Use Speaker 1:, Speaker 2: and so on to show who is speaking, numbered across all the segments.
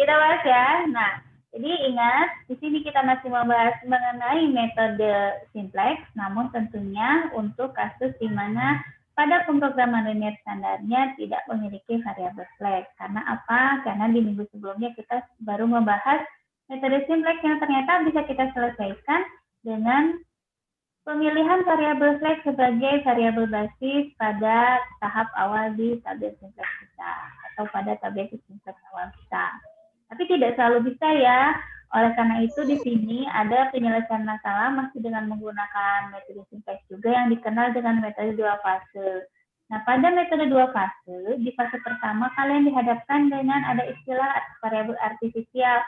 Speaker 1: kita bahas ya. Nah, jadi ingat, di sini kita masih membahas mengenai metode simplex, namun tentunya untuk kasus di mana pada pemrograman linear standarnya tidak memiliki variabel flex. Karena apa? Karena di minggu sebelumnya kita baru membahas metode simplex yang ternyata bisa kita selesaikan dengan pemilihan variabel flex sebagai variabel basis pada tahap awal di tabel simplex kita atau pada tabel simplex awal kita. Tapi tidak selalu bisa ya. Oleh karena itu di sini ada penyelesaian masalah masih dengan menggunakan metode simplex juga yang dikenal dengan metode dua fase. Nah, pada metode dua fase, di fase pertama kalian dihadapkan dengan ada istilah variabel artifisial.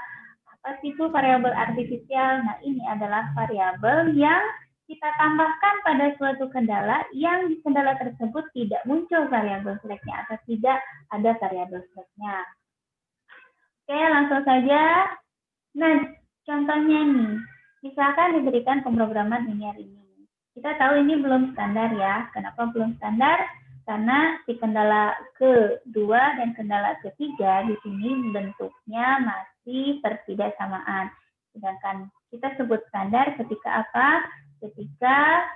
Speaker 1: Apa sih itu variabel artifisial? Nah, ini adalah variabel yang kita tambahkan pada suatu kendala yang di kendala tersebut tidak muncul variabel flex-nya atau tidak ada variabel flex-nya. Oke, langsung saja. Nah, contohnya nih, misalkan diberikan pemrograman linear ini. Kita tahu ini belum standar ya. Kenapa belum standar? Karena di kendala kedua dan kendala ketiga di sini bentuknya masih pertidaksamaan. Sedangkan kita sebut standar ketika apa? Ketika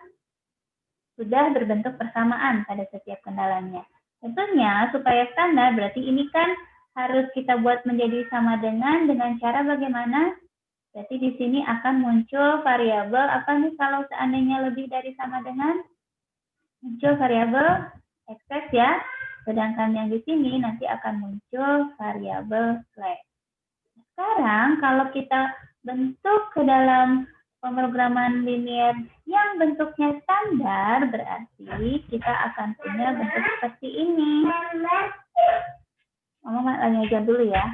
Speaker 1: sudah berbentuk persamaan pada setiap kendalanya. Tentunya supaya standar berarti ini kan harus kita buat menjadi sama dengan cara bagaimana? Berarti di sini akan muncul variabel apa nih kalau seandainya lebih dari sama dengan? Muncul variabel excess ya. Sedangkan yang di sini nanti akan muncul variabel flex. Sekarang kalau kita bentuk ke dalam pemrograman linear yang bentuknya standar, berarti kita akan punya bentuk seperti ini. Mama lagi aja dulu ya.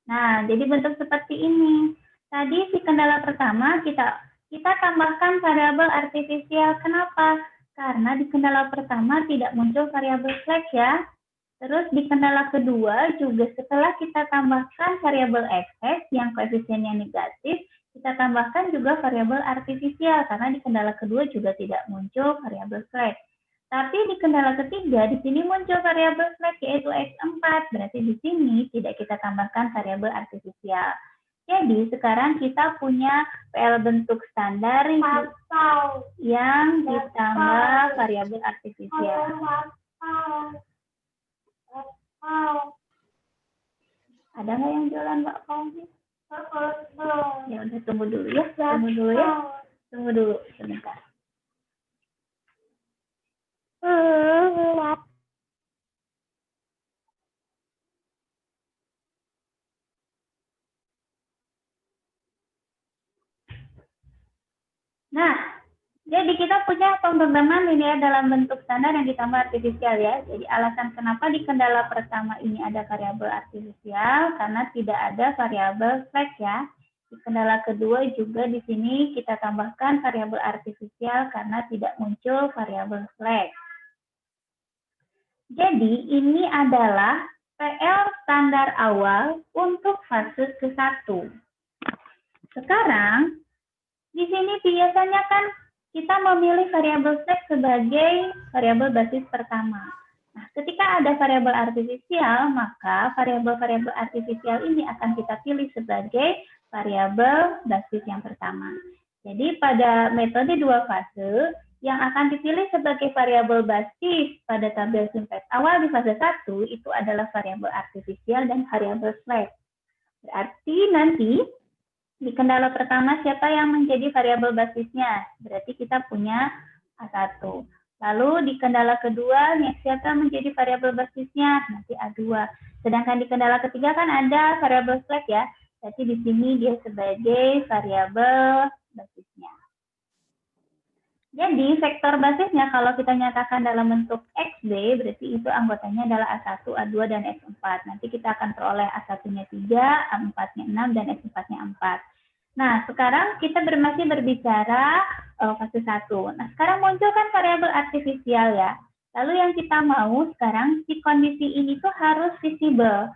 Speaker 1: Nah, jadi bentuk seperti ini. Tadi di kendala pertama kita tambahkan variabel artifisial. Kenapa? Karena di kendala pertama tidak muncul variabel flex ya. Terus di kendala kedua juga setelah kita tambahkan variabel excess yang koefisiennya negatif, kita tambahkan juga variabel artifisial karena di kendala kedua juga tidak muncul variabel flex. Tapi di kendala ketiga, di sini muncul variabel flex yaitu X4. Berarti di sini tidak kita tambahkan variabel artifisial. Jadi sekarang kita punya PL bentuk standar yang ditambah variabel artifisial. Ada nggak yang jualan Mbak Fauzi? Ya udah tunggu dulu ya. Tunggu dulu sebentar. Nah, jadi kita punya pemrograman linear dalam bentuk standar yang ditambah artifisial ya. Jadi alasan kenapa di kendala pertama ini ada variabel artifisial karena tidak ada variabel flex ya. Di kendala kedua juga di sini kita tambahkan variabel artifisial karena tidak muncul variabel flex. Jadi ini adalah PL standar awal untuk fase ke-1. Sekarang di sini biasanya kan kita memilih variabel flex sebagai variabel basis pertama. Nah, ketika ada variabel artifisial, maka variabel-variabel artifisial ini akan kita pilih sebagai variabel basis yang pertama. Jadi pada metode dua fase, yang akan dipilih sebagai variabel basis pada tabel simplex awal di fase 1 itu adalah variabel artifisial dan variabel flex. Berarti nanti di kendala pertama siapa yang menjadi variabel basisnya? Berarti kita punya A1. Lalu di kendala kedua siapa yang menjadi variabel basisnya? Nanti A2. Sedangkan di kendala ketiga kan ada variabel flex ya. Berarti di sini dia sebagai variabel basisnya. Jadi vektor basisnya kalau kita nyatakan dalam bentuk XB, berarti itu anggotanya adalah A1, A2, dan X4. Nanti kita akan peroleh A1-nya 3, A4-nya 6, dan X4-nya 4. Nah, sekarang kita masih berbicara fase 1. Nah, sekarang muncul kan variabel artifisial ya. Lalu yang kita mau sekarang, si kondisi ini tuh harus visible.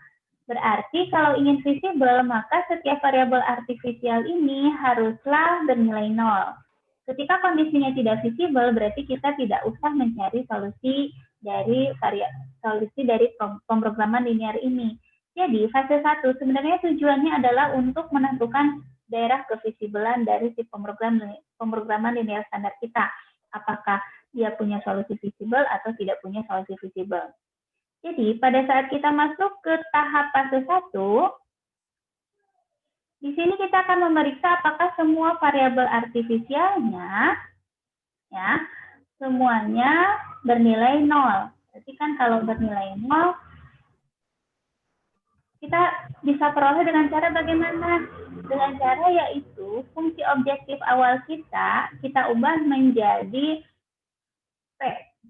Speaker 1: Berarti kalau ingin visible, maka setiap variabel artifisial ini haruslah bernilai 0. Ketika kondisinya tidak visible, berarti kita tidak usah mencari solusi dari solusi dari pemrograman linear ini. Jadi fase 1 sebenarnya tujuannya adalah untuk menentukan daerah kevisibelan dari si pemrograman linear standar kita. Apakah dia punya solusi visible atau tidak punya solusi visible. Jadi pada saat kita masuk ke tahap fase 1, di sini kita akan memeriksa apakah semua variabel artifisialnya ya semuanya bernilai 0. Berarti kan kalau bernilai 0 kita bisa peroleh dengan cara bagaimana? Dengan cara yaitu fungsi objektif awal kita ubah menjadi P.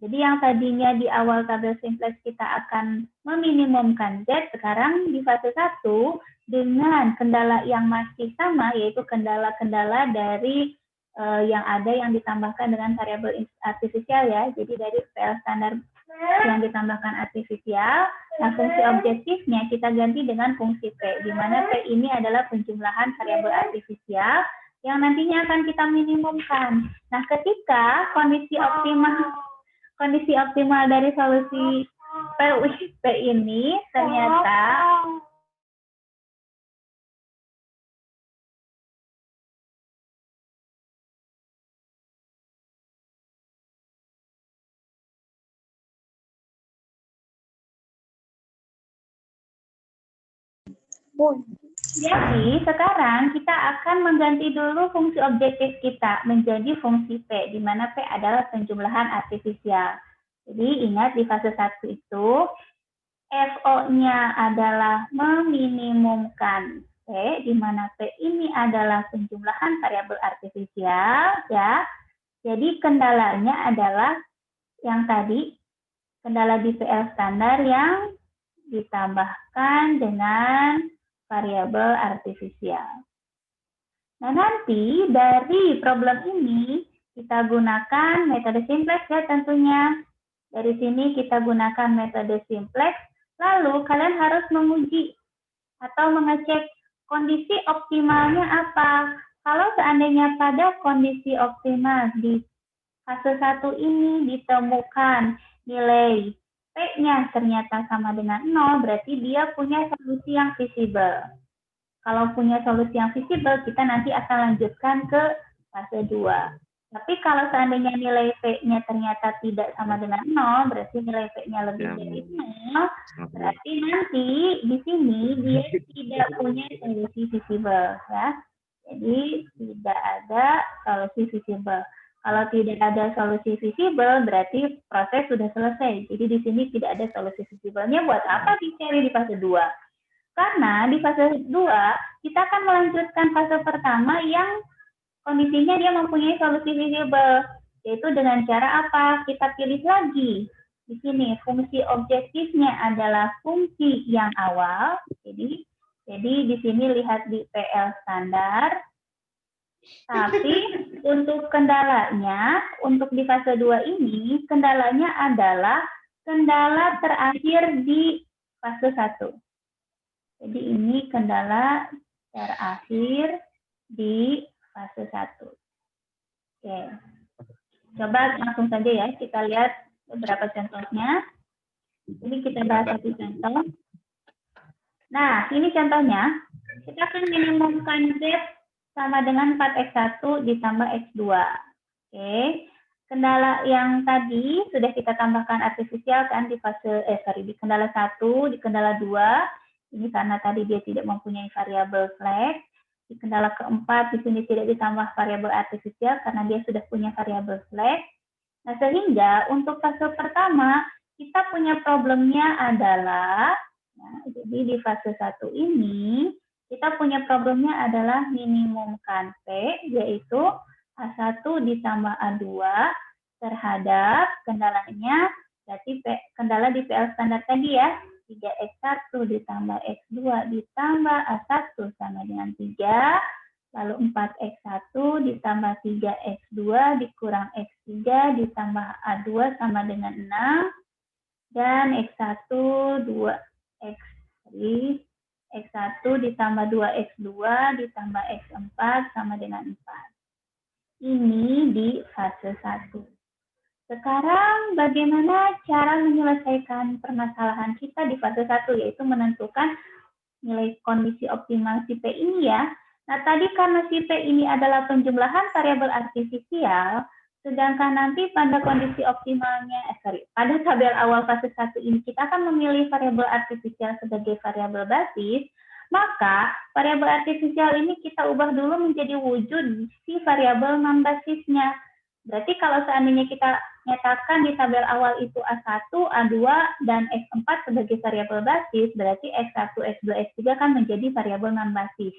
Speaker 1: Jadi yang tadinya di awal tabel simplex kita akan meminimumkan Z, sekarang di fase 1 dengan kendala yang masih sama, yaitu kendala-kendala dari yang ada yang ditambahkan dengan variabel artifisial ya. Jadi dari PL standar yang ditambahkan artifisial, nah fungsi objektifnya kita ganti dengan fungsi P, di mana P ini adalah penjumlahan variabel artifisial yang nantinya akan kita minimumkan. Nah, ketika kondisi optimal dari solusi P ini ternyata jadi sekarang kita akan mengganti dulu fungsi objektif kita menjadi fungsi P, di mana P adalah penjumlahan artifisial. Jadi ingat di fase 1 itu FO-nya adalah meminimumkan P, di mana P ini adalah penjumlahan variabel artifisial, ya. Jadi kendalanya adalah yang tadi, kendala di PL standar yang ditambahkan dengan variabel artifisial. Nah, nanti dari problem ini kita gunakan metode simplex ya tentunya. Dari sini kita gunakan metode simplex, lalu kalian harus menguji atau mengecek kondisi optimalnya apa. Kalau seandainya pada kondisi optimal di fase 1 ini ditemukan nilai P-nya ternyata sama dengan 0, berarti dia punya solusi yang visible. Kalau punya solusi yang visible, kita nanti akan lanjutkan ke fase 2. Tapi kalau seandainya nilai P-nya ternyata tidak sama dengan 0, berarti nilai P-nya lebih dari 0, berarti nanti di sini dia tidak punya solusi visible. Ya. Jadi tidak ada solusi visible. Kalau tidak ada solusi visible, berarti proses sudah selesai. Jadi di sini tidak ada solusi visible-nya. Buat apa dicari di fase 2? Karena di fase 2, kita akan melanjutkan fase pertama yang kondisinya dia mempunyai solusi visible. Yaitu dengan cara apa? Kita pilih lagi. Di sini fungsi objektifnya adalah fungsi yang awal. Jadi di sini lihat di PL standar. Tapi untuk kendalanya, untuk di fase 2 ini, kendalanya adalah kendala terakhir di fase 1. Jadi ini kendala terakhir di fase 1. Oke. Coba langsung saja ya, kita lihat beberapa contohnya. Ini kita bahas satu contoh. Nah, ini contohnya. Kita akan minimumkan Z sama dengan 4X1 ditambah X2. Oke. Kendala yang tadi sudah kita tambahkan artifisial kan di fase di kendala 1, di kendala 2. Ini karena tadi dia tidak mempunyai variabel flag. Di kendala keempat di sini tidak ditambah variabel artifisial karena dia sudah punya variabel flag. Nah, sehingga untuk fase pertama kita punya problemnya adalah jadi di fase 1 ini kita punya problemnya adalah minimumkan P, yaitu A1 ditambah A2 terhadap kendalanya, berarti kendala di PL standar tadi ya, 3X1 ditambah X2 ditambah A1 sama dengan 3, lalu 4X1 ditambah 3X2 dikurang X3 ditambah A2 sama dengan 6, dan X1, 2X3, X1 ditambah 2X2 ditambah X4 sama dengan 4. Ini di fase 1. Sekarang bagaimana cara menyelesaikan permasalahan kita di fase 1, yaitu menentukan nilai kondisi optimal si P ini ya. Nah, tadi karena si P ini adalah penjumlahan variabel artifisial, sedangkan nanti pada kondisi optimalnya, pada tabel awal fase 1 ini kita akan memilih variabel artifisial sebagai variabel basis, maka variabel artifisial ini kita ubah dulu menjadi wujud si variabel non-basisnya. Berarti kalau seandainya kita nyatakan di tabel awal itu A1, A2, dan X4 sebagai variabel basis, berarti X1, X2, X3 kan menjadi variabel non-basis.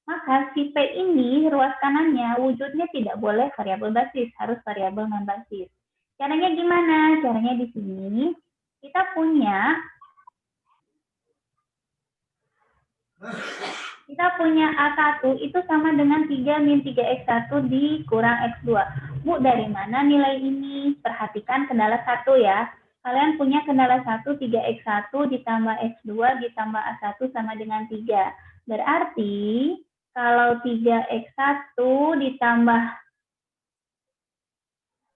Speaker 1: Maka si P ini ruas kanannya wujudnya tidak boleh variabel basis, harus variabel non-basis. Caranya gimana? Caranya di sini kita punya A1 itu sama dengan 3 min 3X1 dikurang X2. Bu, dari mana nilai ini? Perhatikan kendala 1 ya. Kalian punya kendala 1, 3X1 ditambah X2 ditambah A1 sama dengan 3. Berarti kalau 3X1 ditambah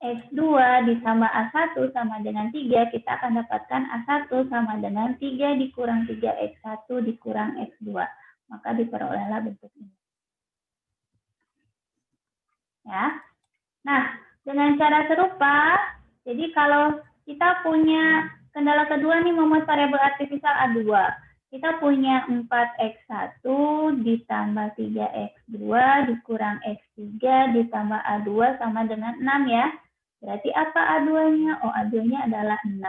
Speaker 1: X2 ditambah A1 sama dengan 3, kita akan dapatkan A1 sama dengan 3 dikurang 3X1 dikurang X2. Maka diperolehlah bentuk ini. Ya. Nah, dengan cara serupa, jadi kalau kita punya kendala kedua nih memuat variabel artifisial A2. Kita punya 4X1 ditambah 3X2 dikurang X3 ditambah A2 sama dengan 6 ya. Berarti apa A2-nya? Oh, A2-nya adalah 6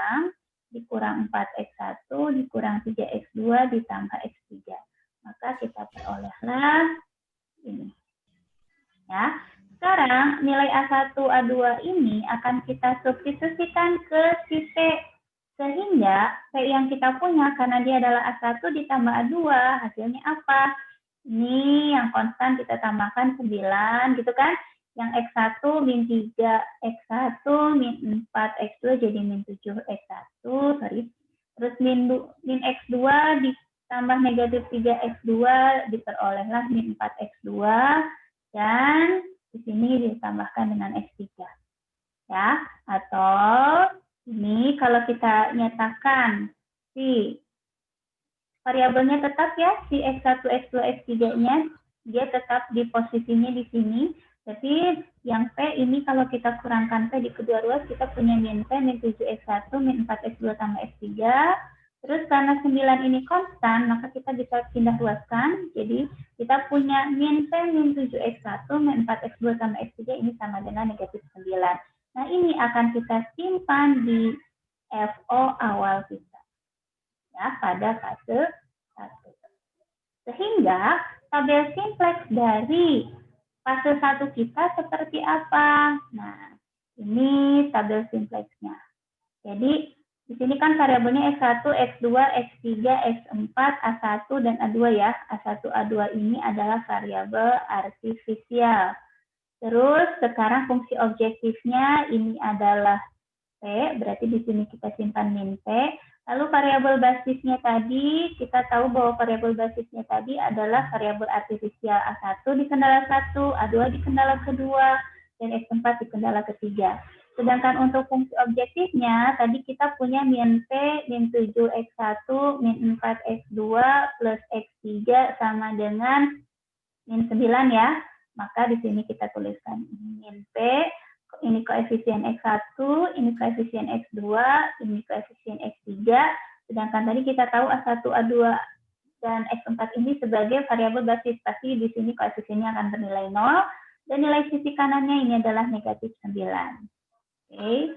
Speaker 1: dikurang 4X1 dikurang 3X2 ditambah X3. Maka kita perolehlah ini. Ya. Sekarang nilai A1, A2 ini akan kita substitusikan ke si P. Sehingga P yang kita punya karena dia adalah A1 ditambah A2, hasilnya apa? Ini yang konstan kita tambahkan 9 gitu kan. Yang X1 min 3X1 min 4X2 jadi min 7X1, sorry. Terus min X2 ditambah negatif 3X2 diperolehlah min 4X2 dan di sini ditambahkan dengan X3. Ya, atau ini kalau kita nyatakan si variabelnya tetap ya, si X1, X2, X3-nya dia tetap di posisinya di sini. Jadi yang P ini kalau kita kurangkan P di kedua ruas, kita punya min P, min 7X1, min 4X2 tambah X3. Terus karena 9 ini konstan, maka kita bisa pindah ruaskan. Jadi kita punya min P, min 7X1, min 4X2 tambah X3 ini sama dengan negatif 9. Nah, ini akan kita simpan di FO awal kita. Ya, pada fase 1. Sehingga tabel simplex dari fase 1 kita seperti apa? Nah, ini tabel simplexnya. Jadi di sini kan variabelnya X1, X2, X3, X4, A1, dan A2 ya. A1, A2 ini adalah variabel artifisial. Terus sekarang fungsi objektifnya ini adalah P, berarti di sini kita simpan min P. Lalu variabel basisnya tadi, kita tahu bahwa variabel basisnya tadi adalah variabel artifisial A1 di kendala 1, A2 di kendala kedua, dan X4 di kendala ketiga. Sedangkan untuk fungsi objektifnya, tadi kita punya min P, min 7X1, min 4X2, plus X3 sama dengan min 9 ya. Maka di sini kita tuliskan min P, ini koefisien X1, ini koefisien X2, ini koefisien X3. Sedangkan tadi kita tahu A1, A2, dan X4 ini sebagai variabel basis. Pasti di sini koefisiennya akan bernilai 0, dan nilai sisi kanannya ini adalah negatif 9. Oke.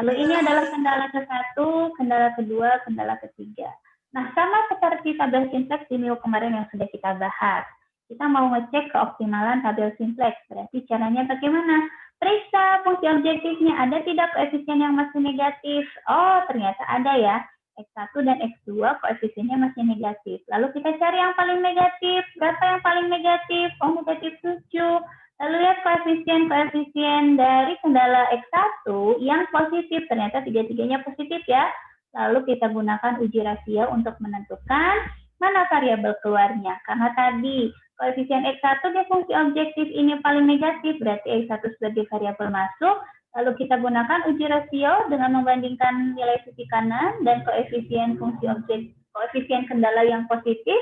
Speaker 1: Lalu ini adalah kendala ke-1, kendala kedua, kendala ketiga. Nah, sama seperti tabel simplex di minggu kemarin yang sudah kita bahas. Kita mau ngecek keoptimalan tabel simplex. Berarti caranya bagaimana? Periksa fungsi objektifnya. Ada tidak koefisien yang masih negatif? Oh, ternyata ada ya. X1 dan X2 koefisiennya masih negatif. Lalu kita cari yang paling negatif. Berapa yang paling negatif? Oh, negatif 7. Lalu lihat koefisien dari kendala X1 yang positif. Ternyata tiga-tiganya positif ya. Lalu kita gunakan uji rasio untuk menentukan mana variabel keluarnya. Karena tadi koefisien X1 di fungsi objektif ini paling negatif, berarti X1 sebagai variabel masuk. Lalu kita gunakan uji rasio dengan membandingkan nilai sisi kanan dan koefisien fungsi objek, koefisien kendala yang positif,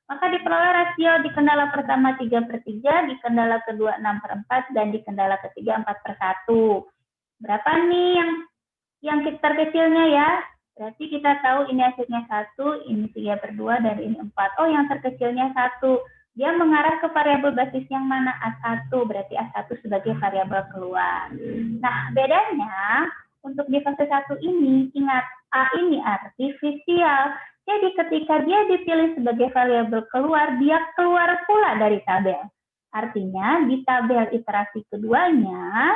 Speaker 1: maka diperoleh rasio di kendala pertama 3/3, di kendala kedua 6/4, dan di kendala ketiga 4/1. Berapa nih yang terkecilnya ya? Berarti kita tahu ini hasilnya 1, ini 3/2, dan ini 4. Oh, yang terkecilnya 1. Dia mengarah ke variabel basis yang mana? A1, berarti A1 sebagai variabel keluar. Nah, bedanya untuk di fase 1 ini, ingat A ini artifisial. Jadi ketika dia dipilih sebagai variabel keluar, dia keluar pula dari tabel. Artinya di tabel iterasi keduanya,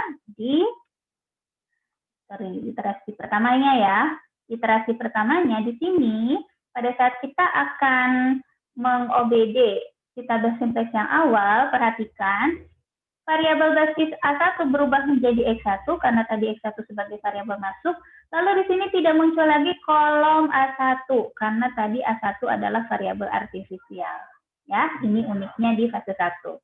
Speaker 1: iterasi pertamanya ya, iterasi pertamanya di sini pada saat kita akan meng-OBD di tabel simplex yang awal, perhatikan variabel basis A1 berubah menjadi X1 karena tadi X1 sebagai variabel masuk, lalu di sini tidak muncul lagi kolom A1 karena tadi A1 adalah variabel artifisial. Ya, ini uniknya di fase 1.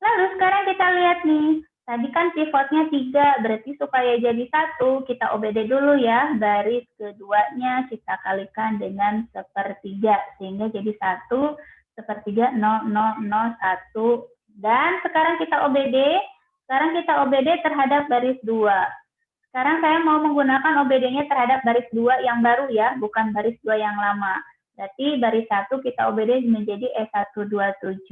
Speaker 1: Lalu sekarang kita lihat nih, tadi kan pivotnya 3, berarti supaya jadi 1, kita OBD dulu ya, baris keduanya kita kalikan dengan 1/3, sehingga jadi 1, 1/3, 0, 0, 0, 1, dan sekarang kita OBD terhadap baris 2. Sekarang saya mau menggunakan OBD-nya terhadap baris 2 yang baru ya, bukan baris 2 yang lama. Berarti baris 1 kita OBD menjadi E127,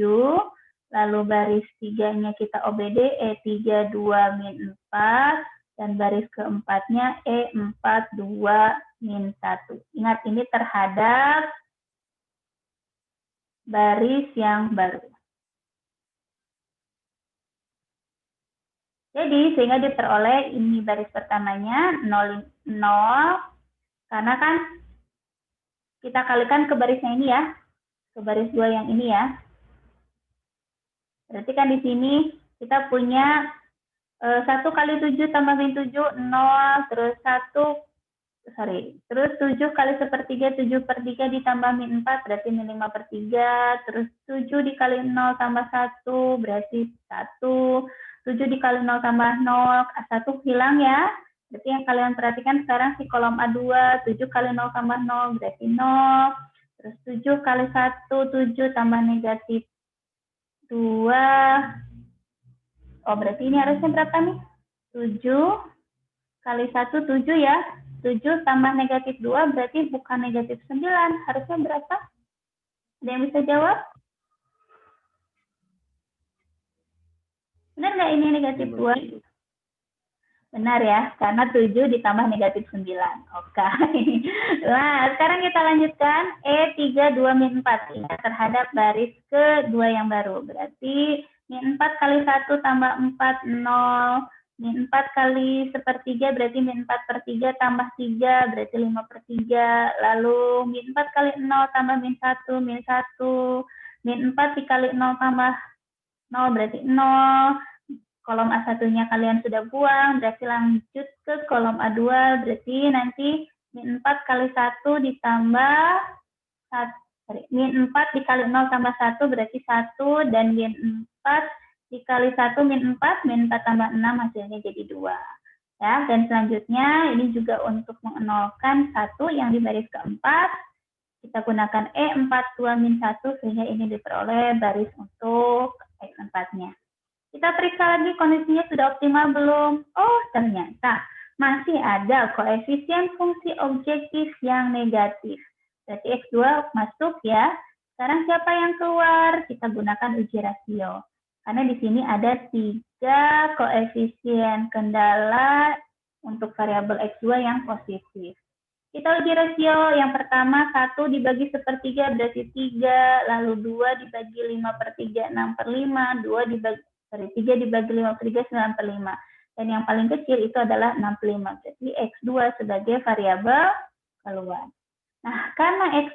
Speaker 1: lalu baris 3-nya kita OBD E32-4, dan baris keempatnya E42-1. Ingat, ini terhadap baris yang baru. Jadi, sehingga diperoleh ini baris pertamanya 0, 0, karena kan kita kalikan ke barisnya ini ya, ke baris 2 yang ini ya. Berarti kan di sini kita punya 1 kali 7 tambah min 7, 0, terus 7 kali 1/3, 7/3 ditambah min 4, berarti min 5/3, terus 7 dikali 0 tambah 1, berarti 1, 7 dikali 0 tambah 0, A1 hilang ya. Berarti yang kalian perhatikan sekarang si kolom A2, 7 kali 0 tambah 0, berarti 0. Terus 7 kali 1, 7 tambah negatif 2. Oh, berarti ini harusnya berapa nih? 7 kali 1, 7 ya. 7 tambah negatif 2 berarti bukan negatif 9. Harusnya berapa? Ada yang bisa jawab? Benar nggak ini negatif 2? Benar ya, karena 7 ditambah negatif 9. Oke. Nah, sekarang kita lanjutkan E32-4 terhadap baris kedua yang baru. Berarti min 4 kali 1 tambah 4, 0. Min 4 kali 1/3 berarti min 4/3 tambah 3 berarti 5/3. Lalu min 4 kali 0 tambah min 1, min 1. Min 4 dikali 0 tambah 0 berarti 0. Kolom A1-nya kalian sudah buang, berarti lanjut ke kolom A2, berarti nanti min 4 kali 1 ditambah 1, min 4 dikali 0 tambah 1 berarti 1, dan min 4 dikali 1 min 4 tambah 6 hasilnya jadi 2. Ya, dan selanjutnya ini juga untuk menolkan 1 yang di baris keempat, kita gunakan E42-1 sehingga ini diperoleh baris untuk X4-nya. Kita periksa lagi kondisinya sudah optimal belum? Oh, ternyata masih ada koefisien fungsi objektif yang negatif. Berarti X2 masuk ya. Sekarang siapa yang keluar? Kita gunakan uji rasio. Karena di sini ada 3 koefisien kendala untuk variabel X2 yang positif. Kita uji rasio, yang pertama 1 dibagi 1/3 berarti 3, lalu 2 dibagi 5/3, 6/5, 3 dibagi 5/3, 9/5. Dan yang paling kecil itu adalah 65. Jadi X2 sebagai variabel keluar. Nah, karena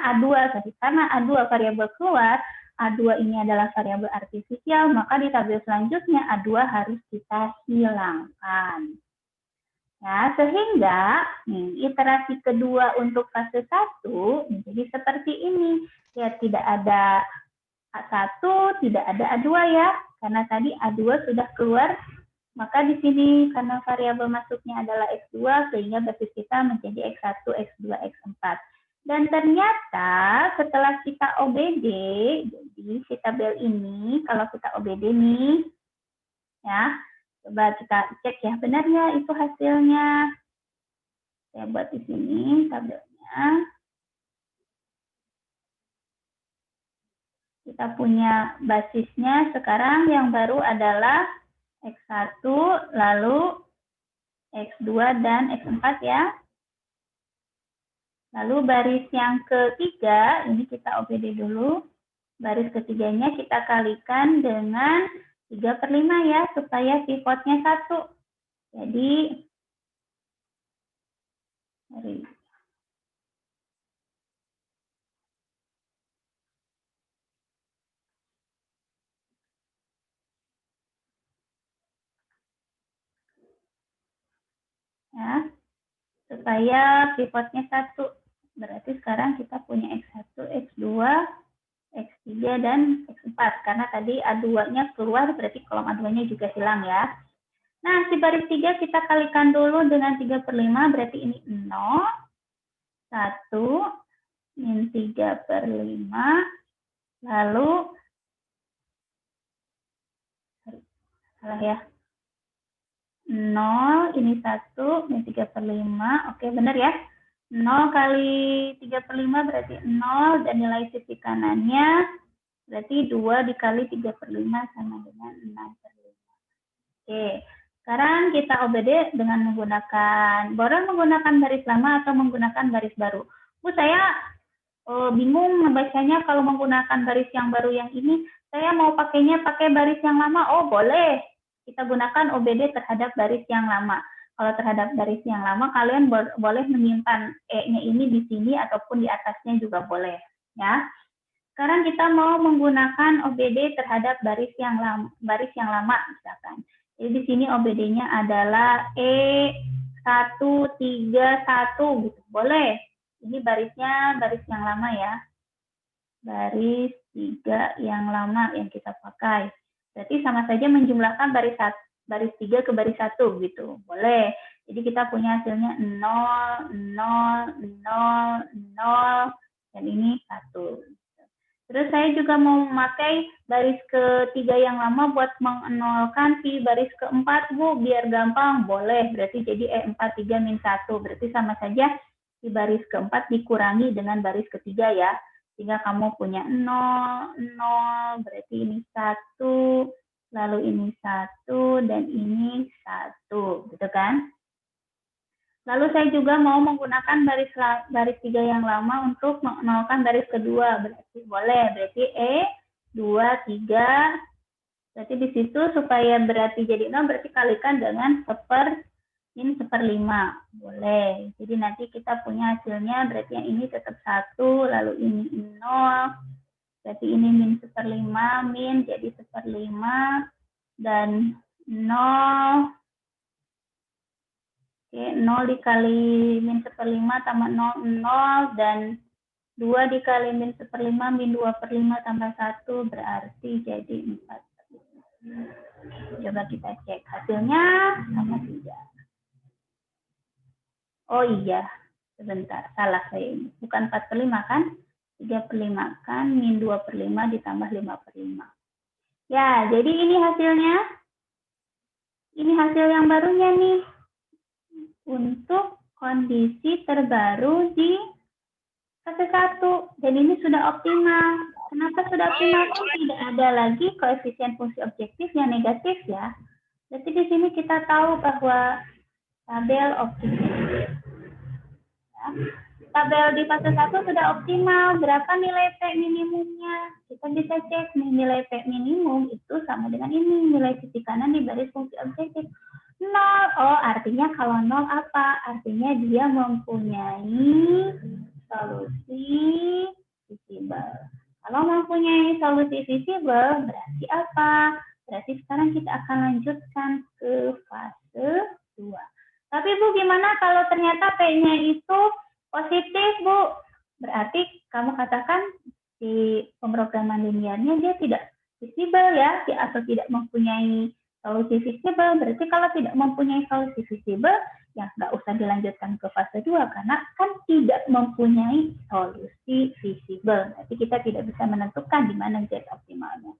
Speaker 1: A2 variabel keluar, A2 ini adalah variabel artifisial, maka di tabel selanjutnya A2 harus kita hilangkan. Ya, sehingga iterasi kedua untuk fase 1 menjadi seperti ini. Ya, tidak ada A1, tidak ada A2 ya, karena tadi A2 sudah keluar Maka di sini karena variabel masuknya adalah X2, sehingga basis kita menjadi X1, X2, X4. Dan ternyata setelah kita OBD, jadi si tabel ini, kalau kita OBD nih, ya, coba kita cek ya, benarnya itu hasilnya. Saya buat di sini tabelnya. Kita punya basisnya sekarang yang baru adalah X1, lalu X2 dan X4 ya. Lalu baris yang ketiga, ini kita OBD dulu. Baris ketiganya kita kalikan dengan 3/5 ya, supaya pivotnya 1. Jadi, ya, supaya pivotnya 1. Berarti sekarang kita punya X1, X2, X3, dan X4. Karena tadi A2-nya keluar, berarti kolom A2-nya juga hilang ya. Nah, si baris 3 kita kalikan dulu dengan 3/5, berarti ini 0, 1, min 3/5, lalu, salah ya, 0, ini 1, min 3/5, oke benar ya. 0 kali 3/5 berarti 0, dan nilai sisi kanannya berarti 2 dikali 3/5 sama dengan 6/5. Oke, sekarang kita OBD dengan menggunakan, boleh menggunakan baris lama atau menggunakan baris baru. Bu, saya bingung membacanya kalau menggunakan baris yang baru yang ini. Saya mau pakainya pakai baris yang lama. Oh, boleh. Kita gunakan OBD terhadap baris yang lama. Kalau terhadap baris yang lama, kalian boleh menyimpan E-nya ini di sini ataupun di atasnya juga boleh. Ya. Sekarang kita mau menggunakan OBD terhadap baris yang lama misalkan. Jadi di sini OBD-nya adalah E131 gitu. Boleh. Ini barisnya baris yang lama ya. Baris 3 yang lama yang kita pakai. Berarti sama saja menjumlahkan baris 3 ke baris 1 gitu. Boleh. Jadi kita punya hasilnya 0, 0, 0, 0, dan ini 1. Terus saya juga mau memakai baris ketiga yang lama buat mengenolkan si baris keempat, Bu, biar gampang. Boleh, berarti jadi E43 min 1. Berarti sama saja si baris keempat dikurangi dengan baris ketiga ya. Sehingga kamu punya 0, 0, berarti ini 1, lalu ini 1, dan ini 1, gitu kan? Lalu saya juga mau menggunakan baris 3 yang lama untuk mengenalkan baris kedua. Berarti boleh, berarti E23. Berarti di situ supaya berarti jadi 0, berarti kalikan dengan min 1/5. Boleh. Jadi nanti kita punya hasilnya, berarti yang ini tetap 1, lalu ini 0. Berarti ini min 1/5, min jadi 1/5, dan 0. Oke, 0 dikali min 1/5 tambah 0, 0, dan 2 dikali min 1/5, min 2/5 tambah 1, berarti jadi 4. Coba kita cek hasilnya sama tidak. Oh iya, sebentar, salah saya ini. Bukan 4/5 kan? 3/5 kan, min 2/5 ditambah 5/5. Ya, jadi ini hasilnya. Ini hasil yang barunya nih. Untuk kondisi terbaru di fase 1. Dan ini sudah optimal. Kenapa sudah optimal? Tidak ada lagi koefisien fungsi objektif yang negatif ya. Jadi di sini kita tahu bahwa tabel optimal. Ya. Tabel di fase 1 sudah optimal. Berapa nilai P minimumnya? Kita bisa cek nilai P minimum itu sama dengan ini. Nilai sisi kanan di baris fungsi objektif. 0. Oh, artinya kalau 0 apa? Artinya dia mempunyai solusi visible. Kalau mempunyai solusi visible, berarti apa? Berarti sekarang kita akan lanjutkan ke fase 2. Tapi Bu, gimana kalau ternyata P-nya itu positif, Bu? Berarti kamu katakan di pemrograman linearnya dia tidak visible ya, atau tidak mempunyai solusi visible. Berarti kalau tidak mempunyai solusi visible, ya nggak usah dilanjutkan ke fase 2, karena kan tidak mempunyai solusi visible. Berarti kita tidak bisa menentukan di mana Z optimalnya.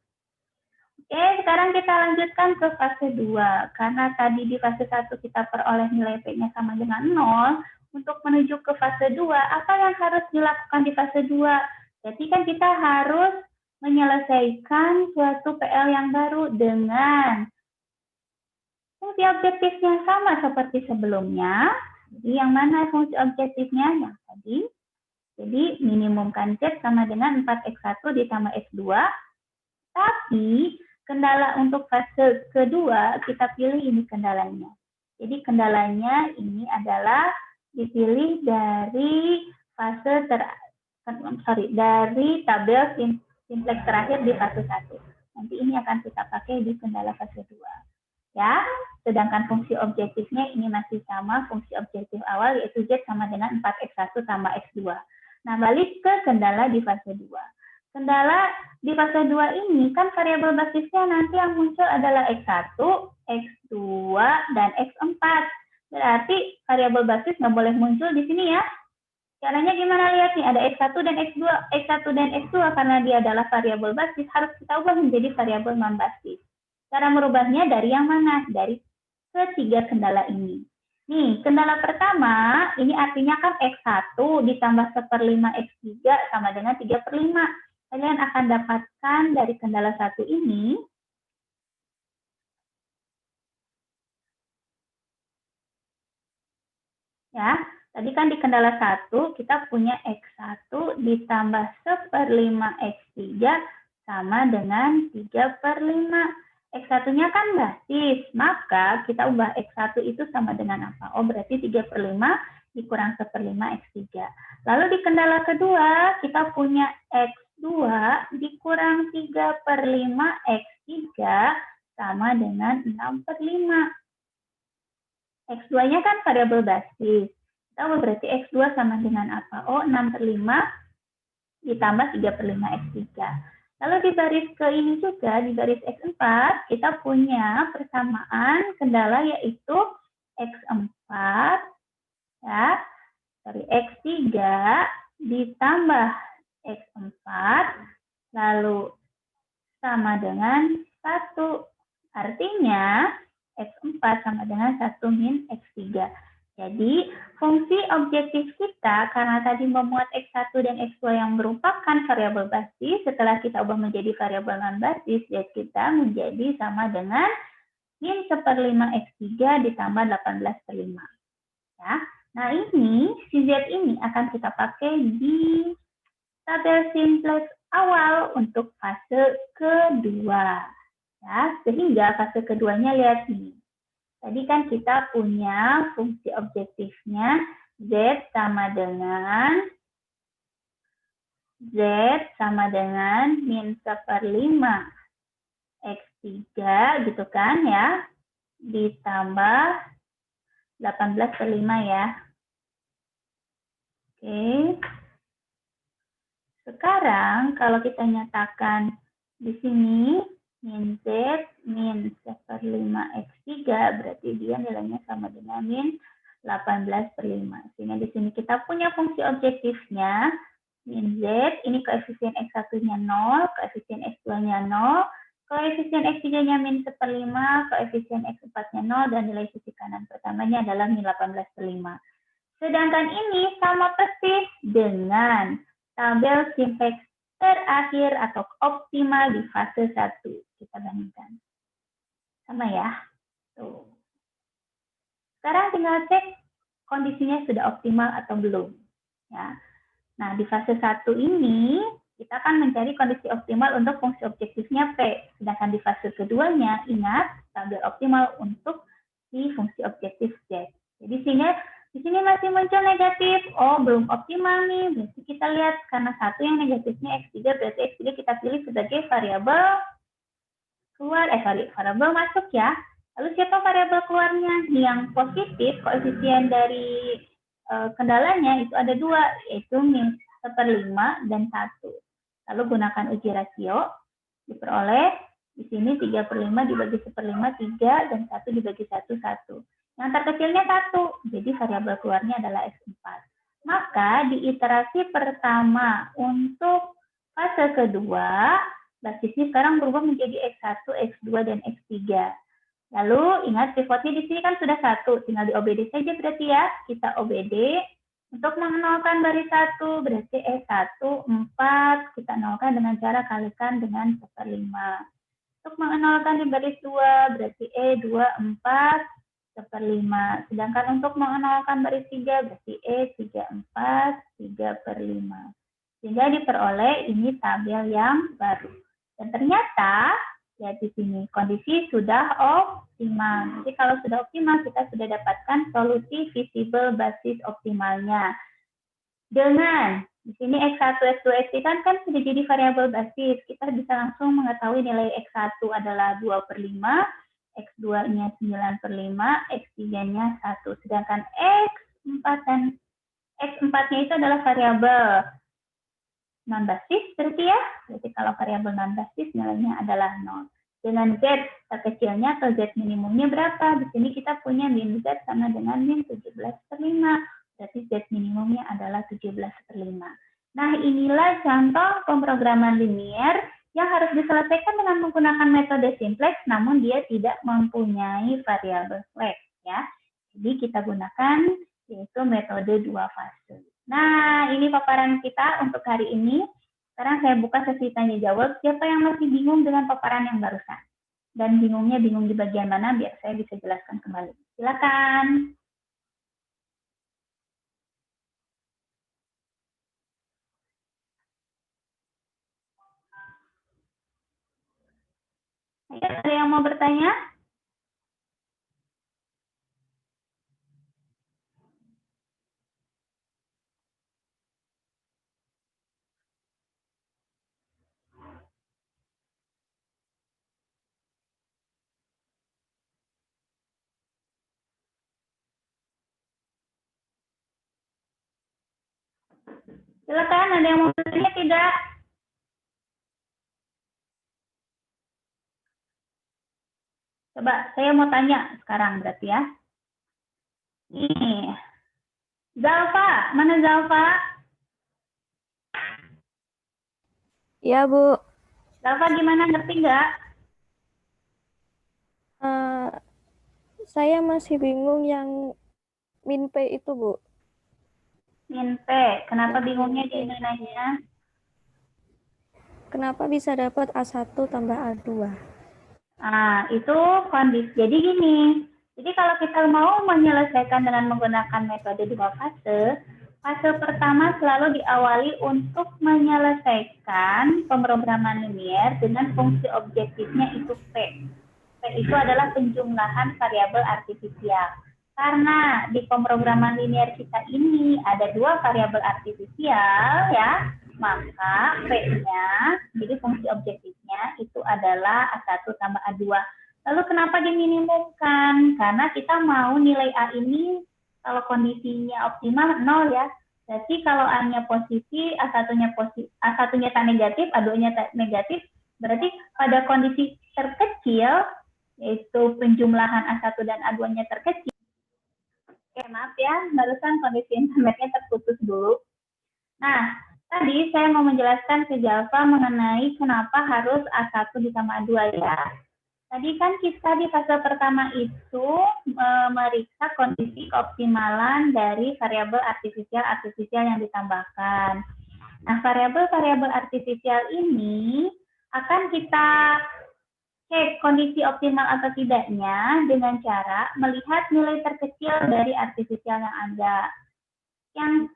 Speaker 1: Oke, sekarang kita lanjutkan ke fase 2. Karena tadi di fase 1 kita peroleh nilai P-nya sama dengan 0, untuk menuju ke fase 2, apa yang harus dilakukan di fase 2? Jadi kan kita harus menyelesaikan suatu PL yang baru dengan fungsi objektifnya sama seperti sebelumnya. Jadi yang mana fungsi objektifnya? Yang tadi. Jadi minimumkan Z sama dengan 4X1 ditambah X2. Tapi kendala untuk fase kedua, kita pilih ini kendalanya. Jadi kendalanya ini adalah dipilih dari fase dari tabel simplex terakhir di fase 1. Nanti ini akan kita pakai di kendala fase 2. Ya, sedangkan fungsi objektifnya ini masih sama fungsi objektif awal, yaitu Z sama dengan 4X1 tambah X2. Nah, balik ke kendala di fase 2. Kendala di fase 2 ini kan variabel basisnya nanti yang muncul adalah X1, X2, dan X4. Berarti variabel basis nggak boleh muncul di sini ya. Caranya gimana, lihat nih, ada X1 dan X2. X1 dan X2 karena dia adalah variabel basis harus kita ubah menjadi variabel non-basis. Cara merubahnya dari yang mana? Dari ketiga kendala ini. Nih, kendala pertama, ini artinya kan X1 ditambah 1/5 X3 sama dengan 3/5. Kalian akan dapatkan dari kendala 1 ini, ya, tadi kan di kendala 1 kita punya X1 ditambah 1/5 X3 sama dengan 3/5. X1-nya kan basis, maka kita ubah X1 itu sama dengan apa? Oh, berarti 3/5 dikurang 1/5 X3. Lalu di kendala kedua, kita punya X2 dikurang 3/5 X3 sama dengan 6/5. X2-nya kan variabel basis. Kita berarti X2 sama dengan apa? Oh, 6/5 ditambah 3/5 X3. Lalu di baris ke ini juga, di baris X4, kita punya persamaan kendala yaitu X4, ya, dari X3 ditambah X4, lalu sama dengan 1. Artinya, X4 sama dengan 1 min X3. Jadi, fungsi objektif kita karena tadi memuat X1 dan X2 yang merupakan variabel basis, setelah kita ubah menjadi variabel non-basis, Z kita menjadi sama dengan min 1/5 X3 ditambah 18/5. Ya. Nah, ini, si Z ini akan kita pakai di tabel simplex awal untuk fase kedua. Ya, sehingga fase keduanya lihat nih. Tadi kan kita punya fungsi objektifnya Z sama dengan min 1/5 X3 gitu kan ya, ditambah 18/5 ya. Oke. Sekarang kalau kita nyatakan di sini min Z min 1/5 X3, berarti dia nilainya sama dengan min 18/5. Sehingga di sini kita punya fungsi objektifnya, min Z, ini koefisien X1-nya 0, koefisien X2-nya 0, koefisien X3-nya min 1/5, koefisien X4-nya 0, dan nilai sisi kanan pertamanya adalah min 18/5. Sedangkan ini sama persis dengan tabel simplex terakhir atau optimal di fase 1. Kita bandingkan. Sama ya. Tuh. Sekarang tinggal cek kondisinya sudah optimal atau belum. Ya. Nah, di fase 1 ini, kita akan mencari kondisi optimal untuk fungsi objektifnya P. Sedangkan di fase keduanya, ingat, tabel optimal untuk si fungsi objektif Z. Jadi di sini masih muncul negatif. Oh, belum optimal nih. Berarti kita lihat karena satu yang negatifnya X3, berarti X3 kita pilih sebagai variabel keluar, variabel masuk ya. Lalu siapa variabel keluarnya? Yang positif, koefisien dari kendalanya itu ada 2, yaitu min 1/5 dan 1. Lalu gunakan uji rasio, diperoleh Di sini 3/5 dibagi 1/5, 3, dan 1 dibagi 1, 1. Yang terkecilnya 1, jadi variabel keluarnya adalah X4. Maka di iterasi pertama untuk fase kedua, basisnya sekarang berubah menjadi X1, X2, dan X3. Lalu ingat pivotnya di sini kan sudah 1, tinggal di OBD saja berarti ya. Kita OBD. Untuk menolkan baris 1, berarti E1, 4, kita nolkan dengan cara kalikan dengan 1/5. Untuk mengenolkan di baris 2, berarti E2, 4, 1/5. Sedangkan untuk mengenolkan baris 3, berarti E3, 4, 3/5. Sehingga diperoleh ini tabel yang baru. Dan ternyata, lihat di sini, kondisi sudah optimal. Jadi kalau sudah optimal, kita sudah dapatkan solusi visible basis optimalnya. Dengan di sini X1, X2, X3 kan sudah jadi variabel basis. Kita bisa langsung mengetahui nilai X1 adalah 2/5, X2-nya 9/5, X3-nya 1. Sedangkan X4 dan X4-nya itu adalah variabel non-basis berarti ya. Berarti kalau variabel non-basis nilainya adalah 0. Dengan Z terkecilnya atau Z minimumnya berapa? Di sini kita punya min Z sama dengan min 17/5. Berarti Z minimumnya adalah 17/5. Nah, inilah contoh pemrograman linear yang harus diselesaikan dengan menggunakan metode simplex, namun dia tidak mempunyai variabel flex ya. Jadi kita gunakan yaitu metode dua fase. Nah, ini paparan kita untuk hari ini. Sekarang saya buka sesi tanya jawab. Siapa yang masih bingung dengan paparan yang barusan? Dan bingungnya bingung di bagian mana biar saya bisa jelaskan kembali. Silakan. Ada yang mau bertanya? Silakan, ada yang mau bertanya tidak? Coba saya mau tanya sekarang berarti ya. Nih, Zalfa, mana Zalfa?
Speaker 2: Ya, Bu.
Speaker 1: Zalfa gimana, ngerti nggak?
Speaker 2: Saya masih bingung yang min P itu, Bu.
Speaker 1: Min P, kenapa
Speaker 2: Yang
Speaker 1: bingungnya
Speaker 2: min
Speaker 1: di
Speaker 2: P.
Speaker 1: nilainya?
Speaker 2: Kenapa bisa dapat A1 tambah A2?
Speaker 1: Nah, itu kondisi. Jadi gini, jadi kalau kita mau menyelesaikan dengan menggunakan metode dua fase, fase pertama selalu diawali untuk menyelesaikan pemrograman linear dengan fungsi objektifnya itu P. P itu adalah penjumlahan variabel artifisial. Karena di pemrograman linear kita ini ada dua variabel artifisial ya, maka P-nya, jadi fungsi objektifnya itu adalah A1 tambah A2. Lalu kenapa diminimumkan? Karena kita mau nilai A ini kalau kondisinya optimal 0 ya. Jadi kalau A-nya posisi, A1-nya positif, A1-nya tak negatif, A2-nya tak negatif, berarti pada kondisi terkecil, yaitu penjumlahan A1 dan A2-nya terkecil. Oke, maaf ya, barusan kondisi internetnya terputus dulu. Nah, tadi saya mau menjelaskan ke Jalva mengenai kenapa harus A1 ditambah A2 ya. Tadi kan kita di fase pertama itu meriksa kondisi keoptimalan dari variabel artifisial yang ditambahkan. Nah, variabel-variabel artifisial ini akan kita cek kondisi optimal atau tidaknya dengan cara melihat nilai terkecil dari artifisial yang ada. Yang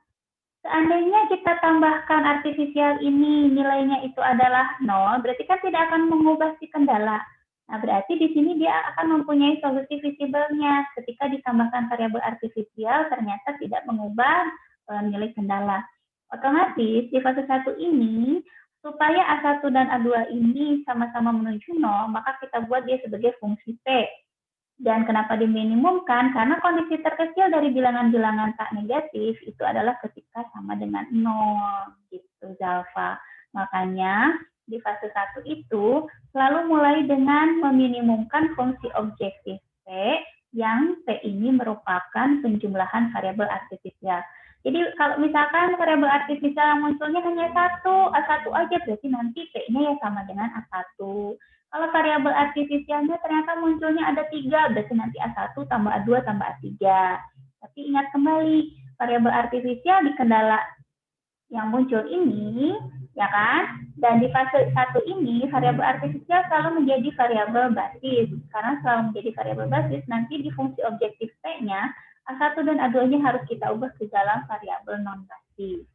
Speaker 1: seandainya kita tambahkan artifisial ini nilainya itu adalah 0, berarti kan tidak akan mengubah si kendala. Nah, berarti di sini dia akan mempunyai solusi visible-nya. Ketika ditambahkan variabel artifisial, ternyata tidak mengubah nilai kendala. Otomatis di fase 1 ini, supaya A1 dan A2 ini sama-sama menuju 0, maka kita buat dia sebagai fungsi P. Dan kenapa diminimumkan? Karena kondisi terkecil dari bilangan-bilangan tak negatif itu adalah ketika sama dengan 0, gitu Zalfa. Makanya di fase 1 itu selalu mulai dengan meminimumkan fungsi objektif P, yang P ini merupakan penjumlahan variabel artifisial. Jadi kalau misalkan variabel artifisial yang munculnya hanya A1 aja, berarti nanti P-nya ya sama dengan A1. Kalau variabel artifisialnya ternyata munculnya ada 3, berarti nanti A1 tambah A2 tambah A3. Tapi ingat kembali, variabel artifisial di kendala yang muncul ini, ya kan? Dan di fase 1 ini, variabel artifisial selalu menjadi variabel basis. Karena selalu menjadi variabel basis, nanti di fungsi objektif P-nya, A1 dan A2-nya harus kita ubah ke dalam variabel non-basis.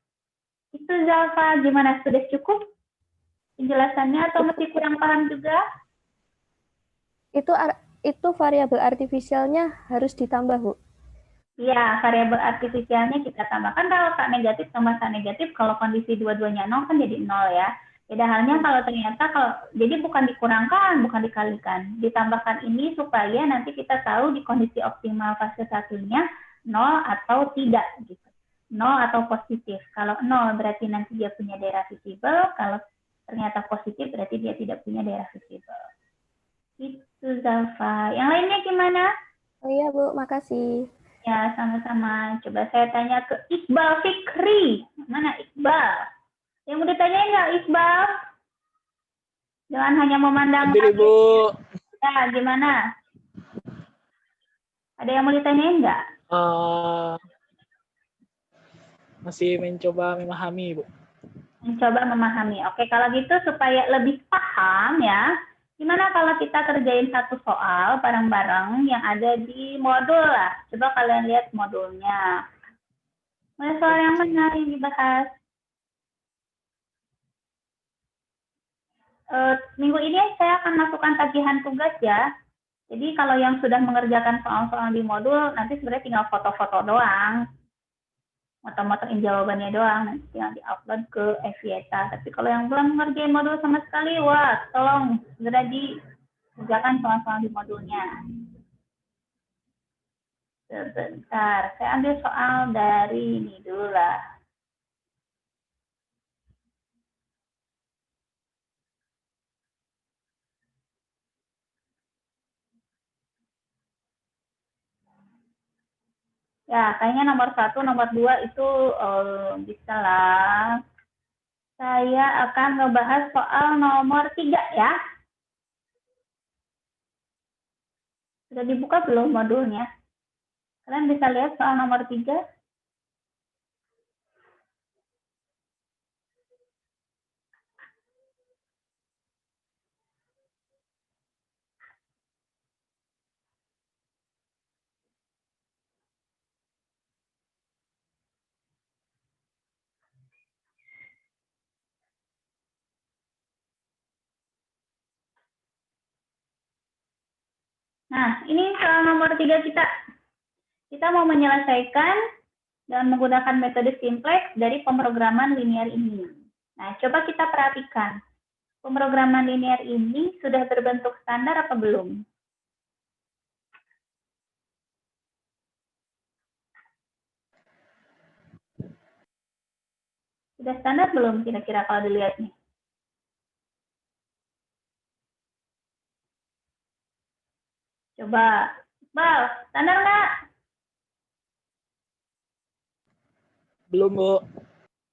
Speaker 1: Itu Zalfa, gimana? Sudah cukup penjelasannya atau masih kurang paham juga?
Speaker 2: Itu variabel artifisialnya harus ditambah, Bu.
Speaker 1: Iya, variabel artifisialnya kita tambahkan kalau K negatif tambah K negatif, kalau kondisi dua-duanya 0 kan jadi 0 ya. Beda halnya kalau ternyata jadi bukan dikurangkan, bukan dikalikan. Ditambahkan ini supaya nanti kita tahu di kondisi optimal fase satunya 0 atau tidak gitu. 0 atau positif. Kalau 0 berarti nanti dia punya daerah visible, kalau ternyata positif berarti dia tidak punya daerah visible. Itu Zalfa. Yang lainnya gimana?
Speaker 2: Oh iya, Bu, makasih.
Speaker 1: Ya, sama-sama. Coba saya tanya ke Iqbal Fikri. Mana Iqbal? Yang mau ditanyain nggak, Iqbal? Jangan hanya memandang.
Speaker 3: Hadir, Ibu.
Speaker 1: Ya, gimana? Ada yang mau ditanyain nggak?
Speaker 3: Masih mencoba memahami, Bu.
Speaker 1: Mencoba memahami. Oke, kalau gitu supaya lebih paham ya, gimana kalau kita kerjain satu soal bareng-bareng yang ada di modul lah. Coba kalian lihat modulnya. Mana soal yang mana yang dibahas? Minggu ini saya akan masukkan tagihan tugas ya. Jadi kalau yang sudah mengerjakan soal-soal di modul, nanti sebenarnya tinggal foto-foto doang. Moto-motoin jawabannya doang, nanti tinggal di-upload ke Evieta. Tapi kalau yang belum mengerjain modul sama sekali, wah, tolong segera dikerjakan soal-soal di modulnya. Sebentar, saya ambil soal dari ini dulu lah. Ya, kayaknya nomor 1, nomor 2 itu bisa lah. Saya akan ngebahas soal nomor 3 ya. Sudah dibuka belum modulnya? Kalian bisa lihat soal nomor 3. Nah, ini soal nomor 3 kita. Kita mau menyelesaikan dengan menggunakan metode simplex dari pemrograman linear ini. Nah, coba kita perhatikan. Pemrograman linear ini sudah berbentuk standar apa belum? Sudah standar belum kira-kira kalau dilihat nih? Coba, Bal, standar nggak?
Speaker 3: Belum, Bu.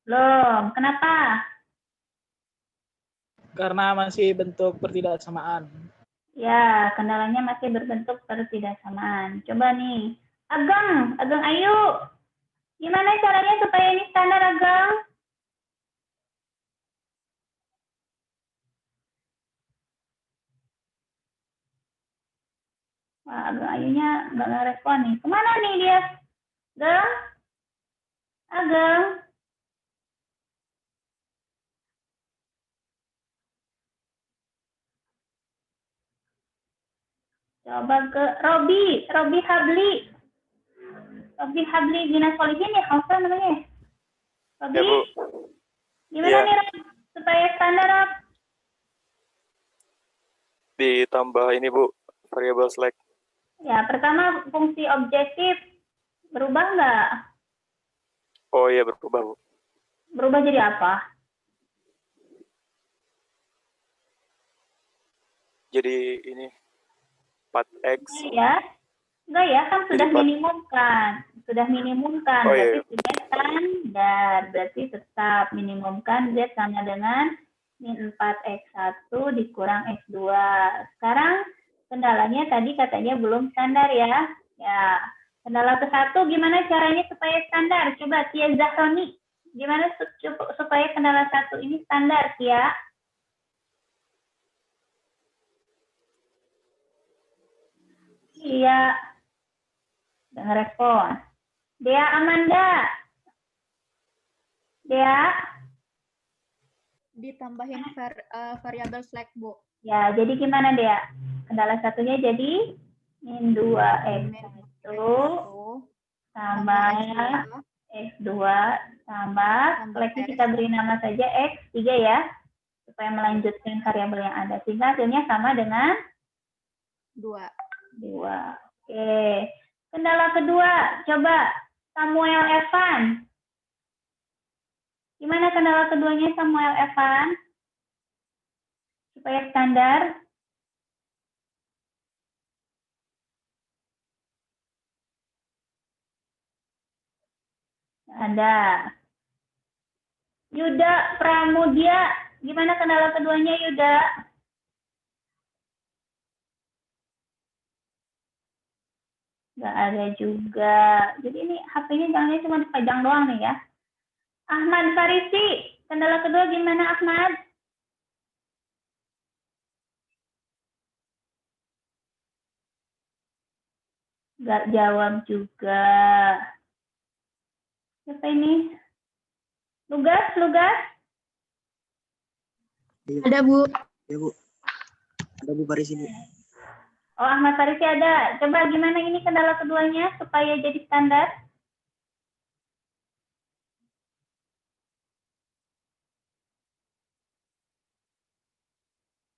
Speaker 1: Belum. Kenapa?
Speaker 3: Karena masih bentuk pertidaksamaan.
Speaker 1: Ya, kendalanya masih berbentuk pertidaksamaan. Coba nih, Ageng Ayu. Gimana caranya supaya ini standar, Ageng? Wah, Ageng Ayunya nggak ngerespon nih. Kemana nih dia? Ageng? Ageng? Coba ke Robi Habli. Robi Habli Dinas Polisi nih, apa namanya? Robi?
Speaker 4: Ya, Bu.
Speaker 1: Gimana
Speaker 4: Ya.
Speaker 1: nih, Rob? Supaya standar, Rob?
Speaker 4: Ditambah ini, Bu, variabel select.
Speaker 1: Ya, pertama fungsi objektif berubah nggak?
Speaker 4: Oh iya, berubah, Bu.
Speaker 1: Berubah jadi apa?
Speaker 4: Jadi ini 4x.
Speaker 1: Ya, enggak ya, kan sudah
Speaker 4: Jadi, Pak.
Speaker 1: minimumkan. Sudah minimumkan,
Speaker 4: Oh,
Speaker 1: berarti
Speaker 4: iya.
Speaker 1: sudah standar. Berarti tetap minimumkan Z sama dengan min 4x1 dikurang x2. Sekarang kendalanya tadi katanya belum standar ya. Ya, kendala ke-1 gimana caranya supaya standar? Coba Tia Zahroni, gimana supaya kendala 1 ini standar, Tia? Iya, udah respon. Dea Amanda. Dea?
Speaker 5: Ditambahin variabel slack, Bu.
Speaker 1: Ya, jadi gimana Dea? Kendala satunya jadi min 2x1 tambah x2 tambah slacknya kita beri nama saja x3 ya, supaya melanjutkan variabel yang ada. Sehingga hasilnya sama dengan
Speaker 5: 2.
Speaker 1: Oke. Kendala kedua, coba Samuel Evan. Gimana kendala keduanya Samuel Evan? Supaya standar. Ada. Yuda Pramudia, gimana kendala keduanya Yuda? Nggak ada juga. Jadi ini HP-nya jangan cuma dipajang doang nih ya. Ahmad Farisi, kendala kedua gimana Ahmad? Nggak jawab juga. Siapa ini? Lugas?
Speaker 5: Ada, Bu.
Speaker 6: Ya, Bu. Ada Bu Paris ini.
Speaker 1: Oh, Ahmad Farisi ada. Coba gimana ini kendala keduanya supaya jadi standar?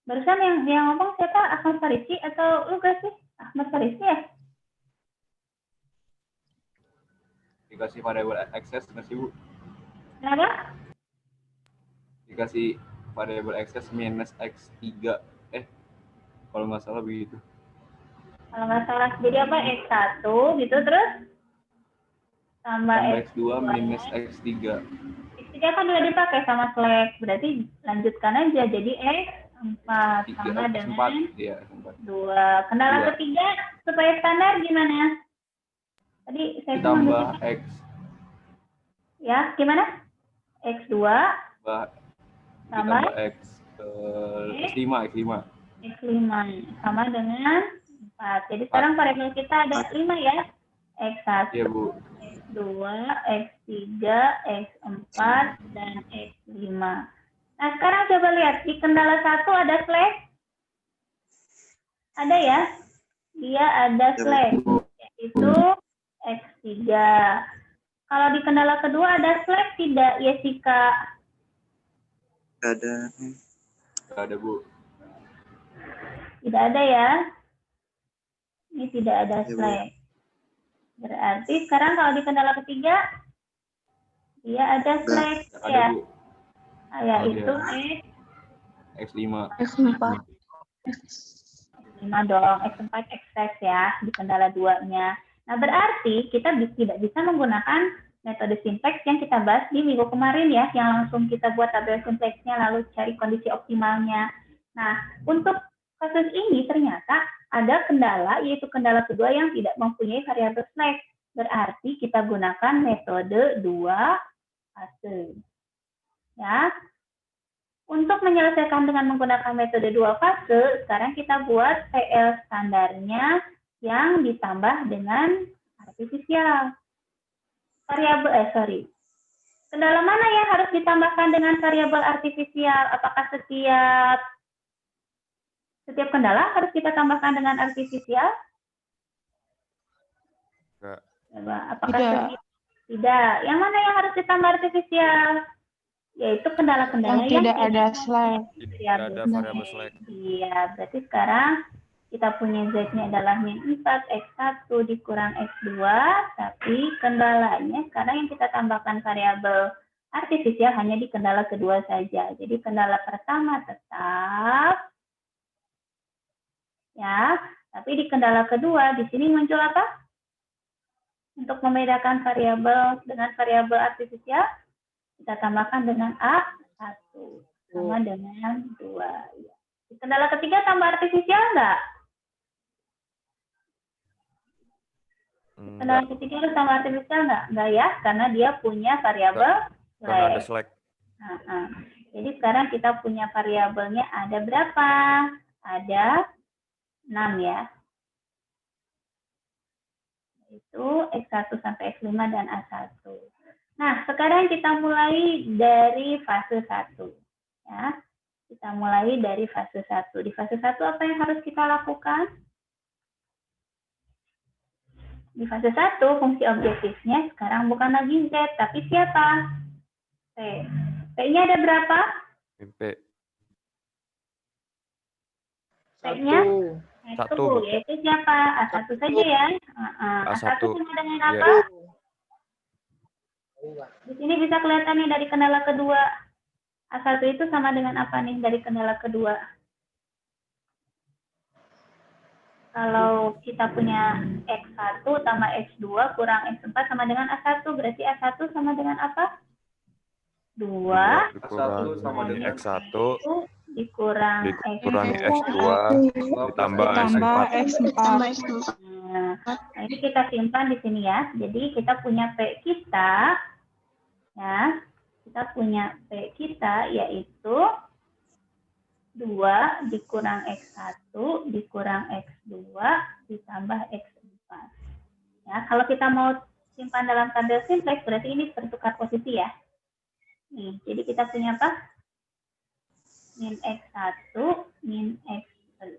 Speaker 1: Barusan yang ngomong siapa? Ahmad Farisi atau Lugas sih? Ahmad Farisi ya?
Speaker 7: Dikasih variabel access nggak sih, Bu?
Speaker 1: Kenapa?
Speaker 7: Dikasih variabel access minus x3. Kalau nggak salah begitu.
Speaker 1: Kalau nggak salah, jadi apa? X1 gitu, terus? Tambah
Speaker 7: X2 minus x3.
Speaker 1: X3 kan udah dipakai sama Slack, berarti lanjutkan aja. Jadi X4 sama dengan 2. Kendala ketiga, supaya standar gimana? Tadi saya
Speaker 7: ditambah X.
Speaker 1: Ya, gimana? X2
Speaker 7: ditambah X5
Speaker 1: sama dengan 4. Jadi sekarang variabel kita ada 5 ya. X1,
Speaker 7: ya, Bu.
Speaker 1: X2, X3, X4, dan X5. Nah, sekarang coba lihat. Di kendala 1 ada slack? Ada ya? Dia ada slack. Yaitu X3. Kalau di kendala kedua ada slack tidak, Yesika?
Speaker 6: Ada.
Speaker 7: Nggak ada, Bu.
Speaker 1: Tidak ada ya? Ini tidak ada slack. Berarti sekarang kalau di kendala ketiga, dia ada slack ya?
Speaker 7: Bu.
Speaker 1: Yaitu
Speaker 7: X5.
Speaker 5: X4.
Speaker 1: X5 dong, X4, X6 ya, di kendala 2-nya. Nah, berarti kita tidak bisa menggunakan metode simplex yang kita bahas di minggu kemarin ya, yang langsung kita buat tabel simplexnya lalu cari kondisi optimalnya. Nah, untuk kasus ini ternyata ada kendala, yaitu kendala kedua yang tidak mempunyai variabel slack. Berarti kita gunakan metode 2 fase. Ya. Untuk menyelesaikan dengan menggunakan metode 2 fase, sekarang kita buat PL standarnya yang ditambah dengan artifisial. Kendala mana yang harus ditambahkan dengan variabel artifisial? Apakah setiap kendala harus kita tambahkan dengan artifisial? Apakah tidak? Yang mana yang harus ditambah artifisial? Yaitu kendala-kendala yang
Speaker 2: tidak ada slack.
Speaker 4: Tidak ada variabel slack.
Speaker 1: Iya, berarti sekarang kita punya Z-nya adalah min 4, X1 dikurang X2, tapi kendalanya sekarang yang kita tambahkan variabel artifisial hanya di kendala kedua saja. Jadi kendala pertama tetap Ya, tapi di kendala kedua, di sini muncul apa? Untuk membedakan variabel dengan variabel artifisial, kita tambahkan dengan A1 sama dengan 2. Ya. Di kendala ketiga tambah artifisial enggak? Kendala ketiga harus tambah artifisial enggak? Enggak ya, karena dia punya variabel
Speaker 4: Karena ada
Speaker 1: slack.
Speaker 4: slack.
Speaker 1: Jadi sekarang kita punya variabelnya ada berapa? Ada 6 ya. Itu X1 sampai X5 dan A1. Nah, sekarang kita mulai dari fase 1. Ya. Kita mulai dari fase 1. Di fase 1 apa yang harus kita lakukan? Di fase 1, fungsi objektifnya sekarang bukan lagi Z, tapi siapa? P. P-nya ada berapa?
Speaker 4: P.
Speaker 1: P-nya?
Speaker 4: 1,
Speaker 1: 1, yaitu siapa? A1 saja ya. A1 sama dengan apa? Di sini bisa kelihatan nih dari kendala kedua. A1 itu sama dengan apa nih dari kendala kedua? Kalau kita punya X1 tambah X2 kurang X4 sama dengan A1, berarti A1 sama dengan apa? 2
Speaker 4: dikurang
Speaker 7: sama dengan
Speaker 4: X1
Speaker 1: dikurang
Speaker 4: X2 ditambah X4.
Speaker 1: Nah, ini kita simpan di sini ya. Jadi kita punya P kita, ya, kita punya P kita yaitu 2 dikurang X1 dikurang X2 ditambah X4. Ya, kalau kita mau simpan dalam tabel simplex berarti ini bertukar posisi ya. Nih, jadi kita punya apa? Min X1 min X2.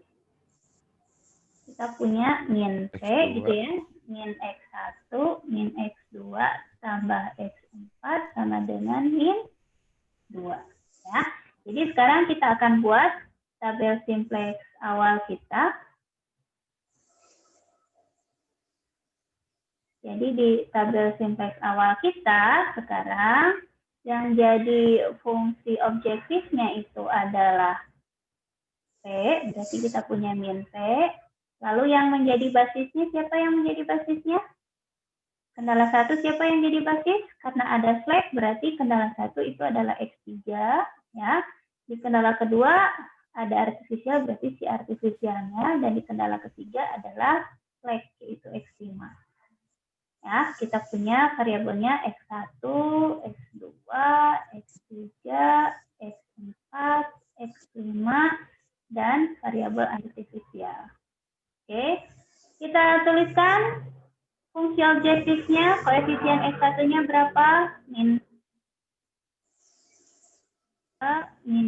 Speaker 1: Kita punya min P
Speaker 4: X2.
Speaker 1: gitu ya. Min X1 min X2 tambah X4 sama dengan min 2. Ya. Jadi sekarang kita akan buat tabel simplex awal kita. Jadi di tabel simplex awal kita sekarang yang jadi fungsi objektifnya itu adalah P, berarti kita punya min P. Lalu yang menjadi basisnya, siapa yang menjadi basisnya? Kendala 1 siapa yang jadi basis? Karena ada slack, berarti kendala 1 itu adalah X3. Ya. Di kendala kedua ada artifisial, berarti si artifisialnya. Dan di kendala ketiga adalah slack, yaitu X5. Ya, kita punya variabelnya X1, X2, X3, X4, X5, dan variabel artifisial. Oke, kita tuliskan fungsi objektifnya, koefisien X1-nya berapa? Min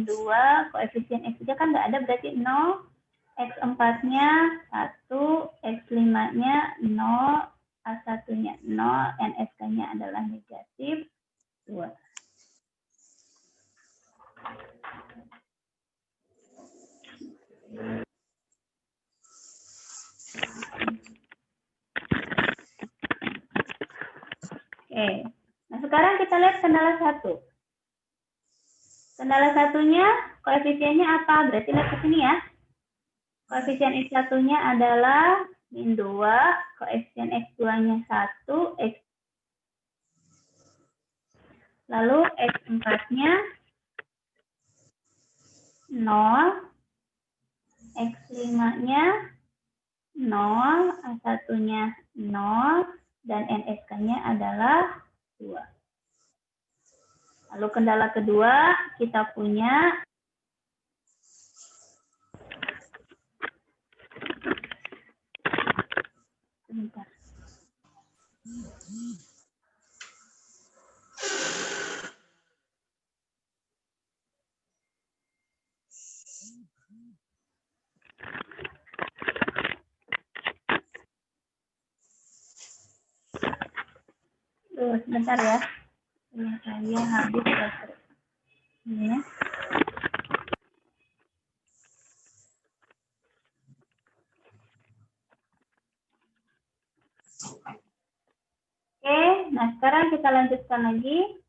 Speaker 1: 2, koefisien X3 kan nggak ada, berarti 0, X4-nya 1, X5-nya 0, A1-nya 0, NSK-nya adalah negatif 2. Oke, nah sekarang kita lihat kendala 1. Kendala 1-nya koefisiennya apa? Berarti lihat ke sini ya. Koefisien X1-nya adalah min 2, koefisien X2-nya 1, lalu X4-nya 0, X5-nya 0, A1-nya 0, dan NSK-nya adalah 2. Lalu kendala kedua, kita punya sebentar. Sebentar ya. Ini saya habis baterai. Ini ya. Oke, nah sekarang kita lanjutkan lagi.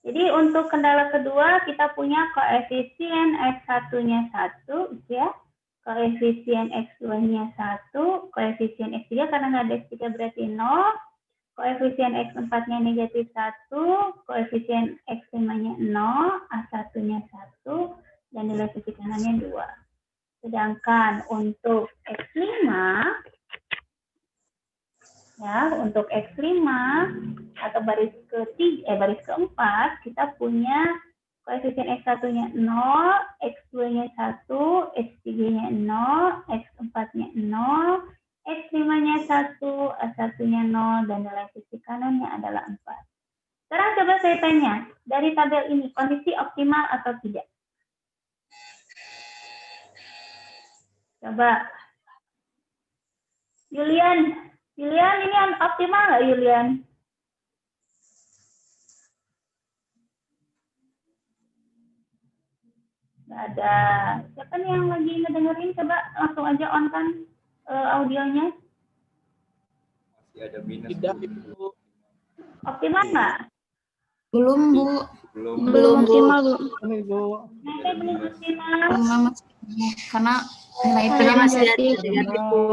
Speaker 1: Jadi untuk kendala kedua kita punya koefisien X1-nya 1, ya. koefisien X2-nya 1, koefisien X3 karena nggak ada X3 berarti 0, koefisien X4-nya negatif 1, koefisien X5-nya 0, A1-nya 1, dan nilai sisi kanannya 2. Sedangkan untuk X5, ya, untuk X5 atau baris keempat, kita punya koefisien X1-nya 0, X2-nya 1, X3-nya 0, X4-nya 0, X5-nya 1, A1-nya 0, dan nilai sisi kanannya adalah 4. Sekarang coba saya tanya, dari tabel ini kondisi optimal atau tidak? Coba. Yulian ini optimal nggak, Yulian? Nggak ada. Siapa nih yang lagi ngedengerin? Coba langsung aja on kan audionya.
Speaker 7: Masih ada minus.
Speaker 3: Tidak, Ibu.
Speaker 1: Optimal nggak?
Speaker 5: Belum, Bu.
Speaker 7: Belum.
Speaker 5: optimal, Bu.
Speaker 3: Ibu.
Speaker 1: Kenapa belum optimal?
Speaker 5: Karena nilai itu masih negatif, Bu.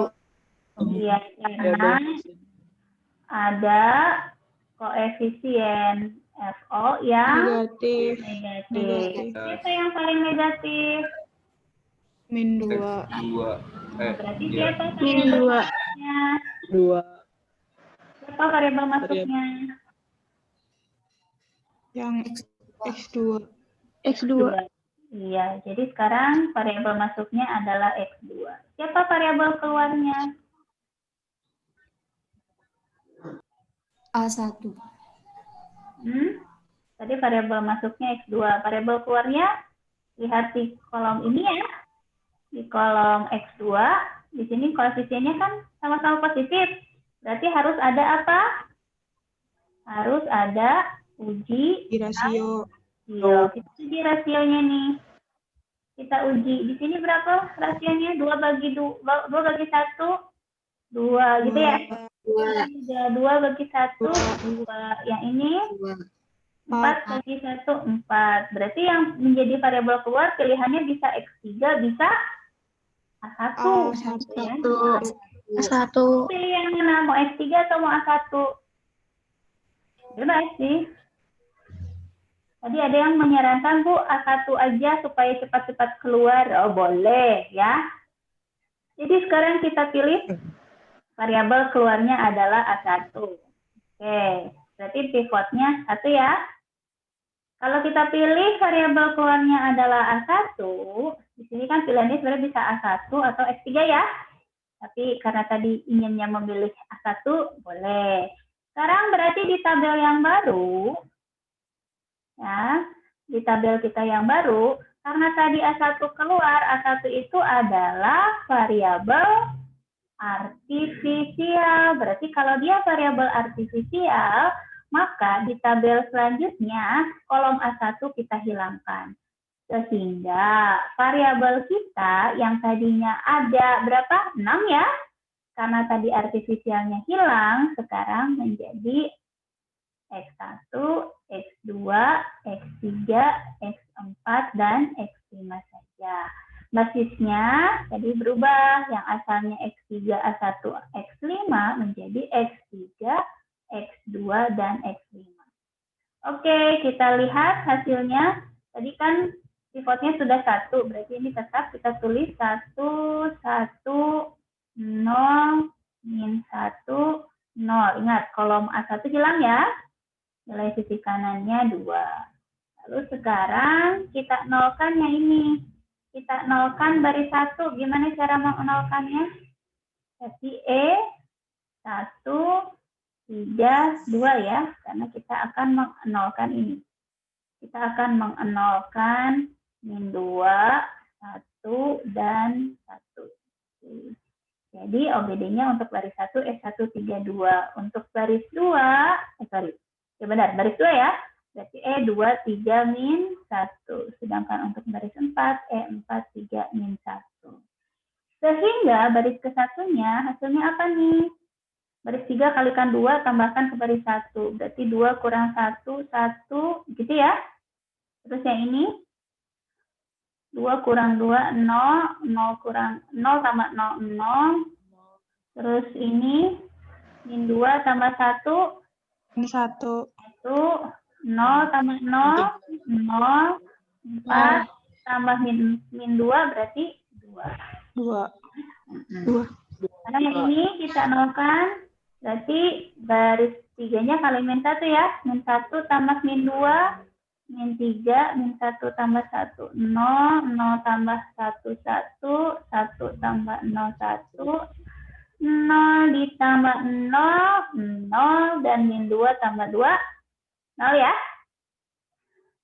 Speaker 1: Iya, karena ada koefisien FO yang
Speaker 5: Negatif.
Speaker 1: negatif. Siapa yang paling negatif?
Speaker 5: Min
Speaker 7: X2.
Speaker 1: Berarti
Speaker 7: Iya.
Speaker 1: siapa
Speaker 5: Min
Speaker 1: variabel
Speaker 5: 2.
Speaker 1: masuknya?
Speaker 3: 2.
Speaker 1: Siapa variabel masuknya?
Speaker 5: Yang X2.
Speaker 1: Iya, jadi sekarang variabel masuknya adalah X2. Siapa variabel keluarnya?
Speaker 5: A1.
Speaker 1: Tadi variabel masuknya X2. Variabel keluarnya, lihat di kolom ini ya. Di kolom X2, di sini koefisiennya kan sama-sama positif. Berarti harus ada apa? Harus ada uji
Speaker 5: Rasio.
Speaker 1: rasio. Kita uji rasionya nih. Kita uji. Di sini berapa rasionya? 2 bagi 1. 2 gitu ya? 2 bagi 1, 2. Yang ini 4 bagi 1, 4. Berarti yang menjadi variabel keluar pilihannya bisa X3, bisa A1. Ya.
Speaker 5: A1.
Speaker 1: Pilih yang mana? Mau X3 atau mau A1? Bebas sih. Tadi ada yang menyarankan, Bu, A1 aja supaya cepat-cepat keluar. Oh, boleh ya. Jadi sekarang kita pilih variabel keluarnya adalah A1. Oke, berarti pivotnya 1 ya. Kalau kita pilih variabel keluarnya adalah A1, di sini kan pilihannya sebenarnya bisa A1 atau X3 ya. Tapi karena tadi inginnya memilih A1, boleh. Sekarang berarti di tabel yang baru, ya, di tabel kita yang baru, karena tadi A1 keluar, A1 itu adalah variabel artifisial. Berarti kalau dia variabel artifisial, maka di tabel selanjutnya kolom A1 kita hilangkan. Sehingga variabel kita yang tadinya ada berapa? 6 ya. Karena tadi artifisialnya hilang, sekarang menjadi X1, X2, X3, X4, dan X5 saja. Basisnya tadi berubah, yang asalnya X3, A1, X5 menjadi X3, X2, dan X5. Oke, kita lihat hasilnya. Tadi kan pivotnya sudah 1, berarti ini tetap kita tulis 1, 1, 0, min 1, 0. Ingat, kolom A1 hilang ya. Nilai sisi kanannya 2. Lalu sekarang kita nolkan yang ini. Kita nolkan baris 1. Gimana cara menolkannya? Jadi E1, 3, 2 ya. Karena kita akan menolkan ini. Kita akan menolkan min 2, 1, dan 1. Jadi OBD-nya untuk baris 1, E132. Untuk baris 2, baris 2 ya. Berarti E23 min 1. Sedangkan untuk baris 4, E43 min 1. Sehingga baris ke-1-nya hasilnya apa nih? Baris 3 kalikan 2 tambahkan ke baris 1. Berarti 2 kurang 1, 1 gitu ya. Terus yang ini 2 kurang 2, 0. 0 kurang 0 tambah 0, 0. Terus ini, min 2 tambah 1.
Speaker 8: Min 1.
Speaker 1: 1. 0 tambah 0, 0. 4 tambah min 2 berarti 2.
Speaker 8: 2.
Speaker 1: Karena yang ini kita nolkan, berarti garis 3-nya kali min 1 ya. Min 1 tambah min 2, min 3, min 1 tambah 1, 0, 0 tambah 1, 1, 1 tambah 0, 1, 0 ditambah 0, 0, dan min 2 tambah 2, 0 ya.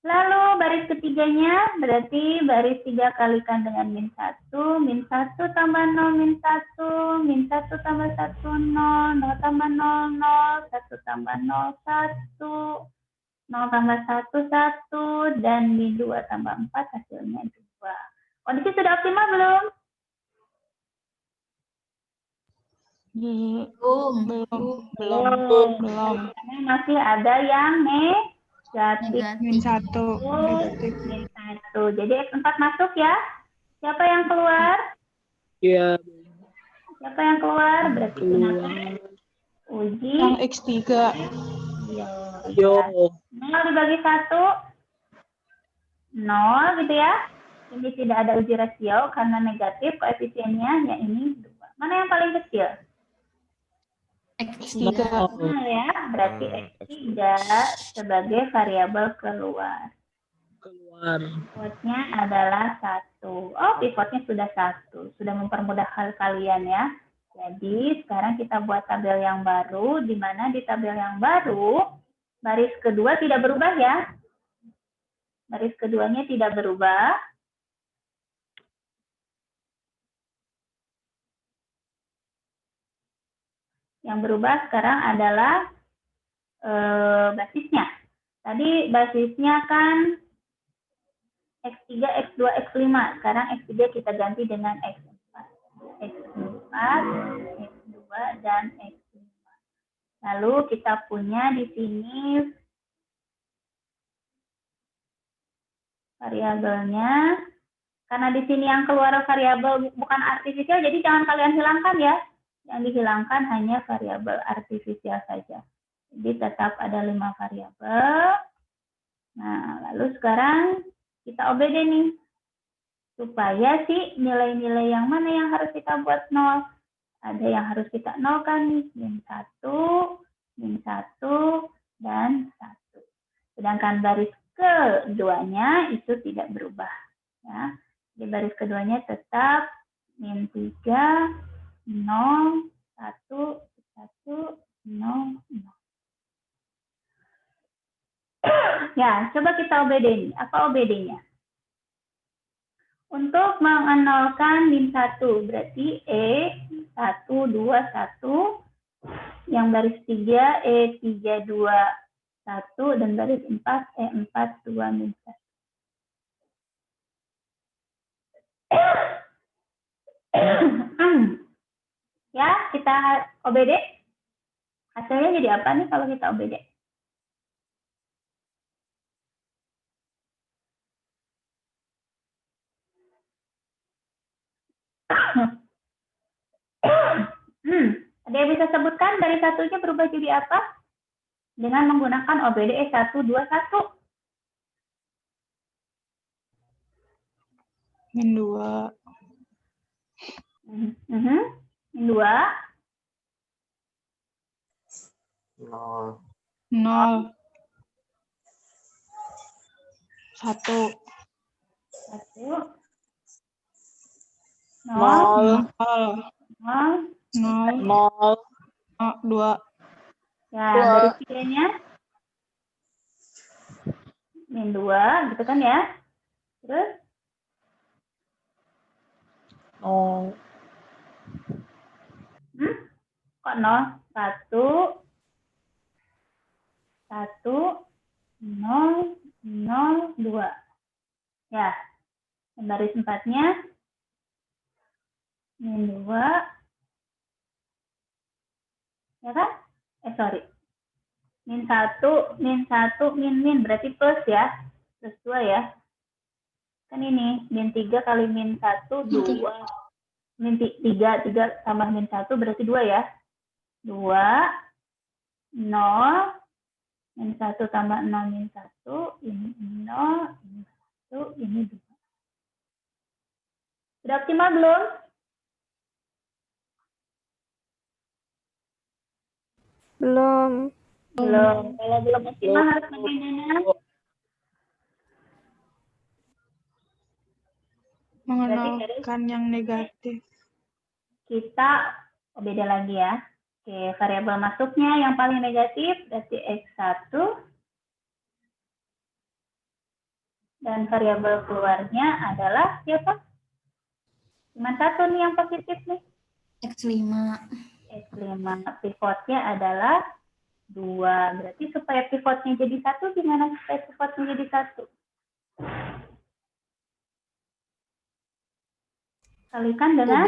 Speaker 1: Lalu baris ketiganya berarti baris 3 kalikan dengan min 1, min 1 tambah 0, min 1, min 1 tambah 1, 0, 0 tambah 0, 0, 1 tambah 0, 1, 0 tambah 1, 1, dan min 2 tambah 4 hasilnya 2. Kondisi sudah optimal belum?
Speaker 8: Belum.
Speaker 1: Karena masih ada yang negatif.
Speaker 8: Min 1. Negatif.
Speaker 1: Min 1. Jadi X4 masuk ya. Siapa yang keluar?
Speaker 3: Iya.
Speaker 1: Siapa yang keluar? Berarti
Speaker 3: Keluar.
Speaker 1: uji.
Speaker 8: Yang X3.
Speaker 3: Yo.
Speaker 1: 0 dibagi 1. 0 gitu ya. Ini tidak ada uji rasio karena negatif koefisiennya, yang ini 2. Mana yang paling kecil?
Speaker 5: X3.
Speaker 1: 0 ya, berarti X3 sebagai variabel keluar. Pivotnya adalah 1. Oh, pivotnya sudah 1. Sudah mempermudah hal kalian ya. Jadi sekarang kita buat tabel yang baru, di mana di tabel yang baru, baris kedua tidak berubah ya. Baris keduanya tidak berubah. Yang berubah sekarang adalah basisnya. Tadi basisnya kan X3, X2, X5. Sekarang X3 kita ganti dengan X4. X4, X2, dan X5. Lalu kita punya di sini variabelnya. Karena di sini yang keluar variabel bukan artifisial, jadi jangan kalian hilangkan ya. Yang dihilangkan hanya variabel artifisial saja. Jadi tetap ada 5 variabel. Nah, lalu sekarang kita OBD nih. Supaya sih nilai-nilai yang mana yang harus kita buat 0. Ada yang harus kita nolkan nih. Min 1, min 1, dan 1. Sedangkan baris keduanya itu tidak berubah. Ya. Di baris keduanya tetap min 3, 0, 1, 1, 0, 0. Ya, coba kita OBD nih. Apa OBD-nya? Untuk mengenolkan min 1, berarti E1, 2, 1. Yang baris 3, E3, 2, 1. Dan baris 4, E4, 2, min 1. Ya, kita OBD. Hasilnya jadi apa nih kalau kita OBD? Ada yang bisa sebutkan dari satunya berubah jadi apa? Dengan menggunakan OBD E1, 2, 1.
Speaker 8: Min 2.
Speaker 1: Min 2.
Speaker 6: 0.
Speaker 8: 0. 1.
Speaker 1: 1.
Speaker 3: 0.
Speaker 1: 0.
Speaker 8: 0. 2.
Speaker 1: Ya, baris 3-nya min 2, gitu kan ya. Terus?
Speaker 3: 0.
Speaker 1: Kok 0? 1, 1, 0, 0, 2. Ya, baris 4-nya min 2. Ya kan? Sorry. Min 1, min 1, min, berarti plus ya. Plus 2 ya. Kan ini, min 3 kali min 1, 2. Min 3 tambah min 1 berarti 2 ya. 2, 0, min 1 tambah 0, min 1, ini 0, ini 1, ini 2. Sudah optimal belum?
Speaker 2: Belum.
Speaker 1: Belum. Kalau belum optimal harus bagaimana?
Speaker 8: Mengenalkan yang negatif.
Speaker 1: Kita beda lagi ya. Oke, variabel masuknya yang paling negatif berarti X1. Dan variabel keluarnya adalah siapa? Cuma satu nih yang positif nih.
Speaker 5: X5.
Speaker 1: X5. Pivotnya adalah 2. Berarti supaya pivotnya jadi 1, gimana supaya pivotnya jadi 1? Kalikan dengan?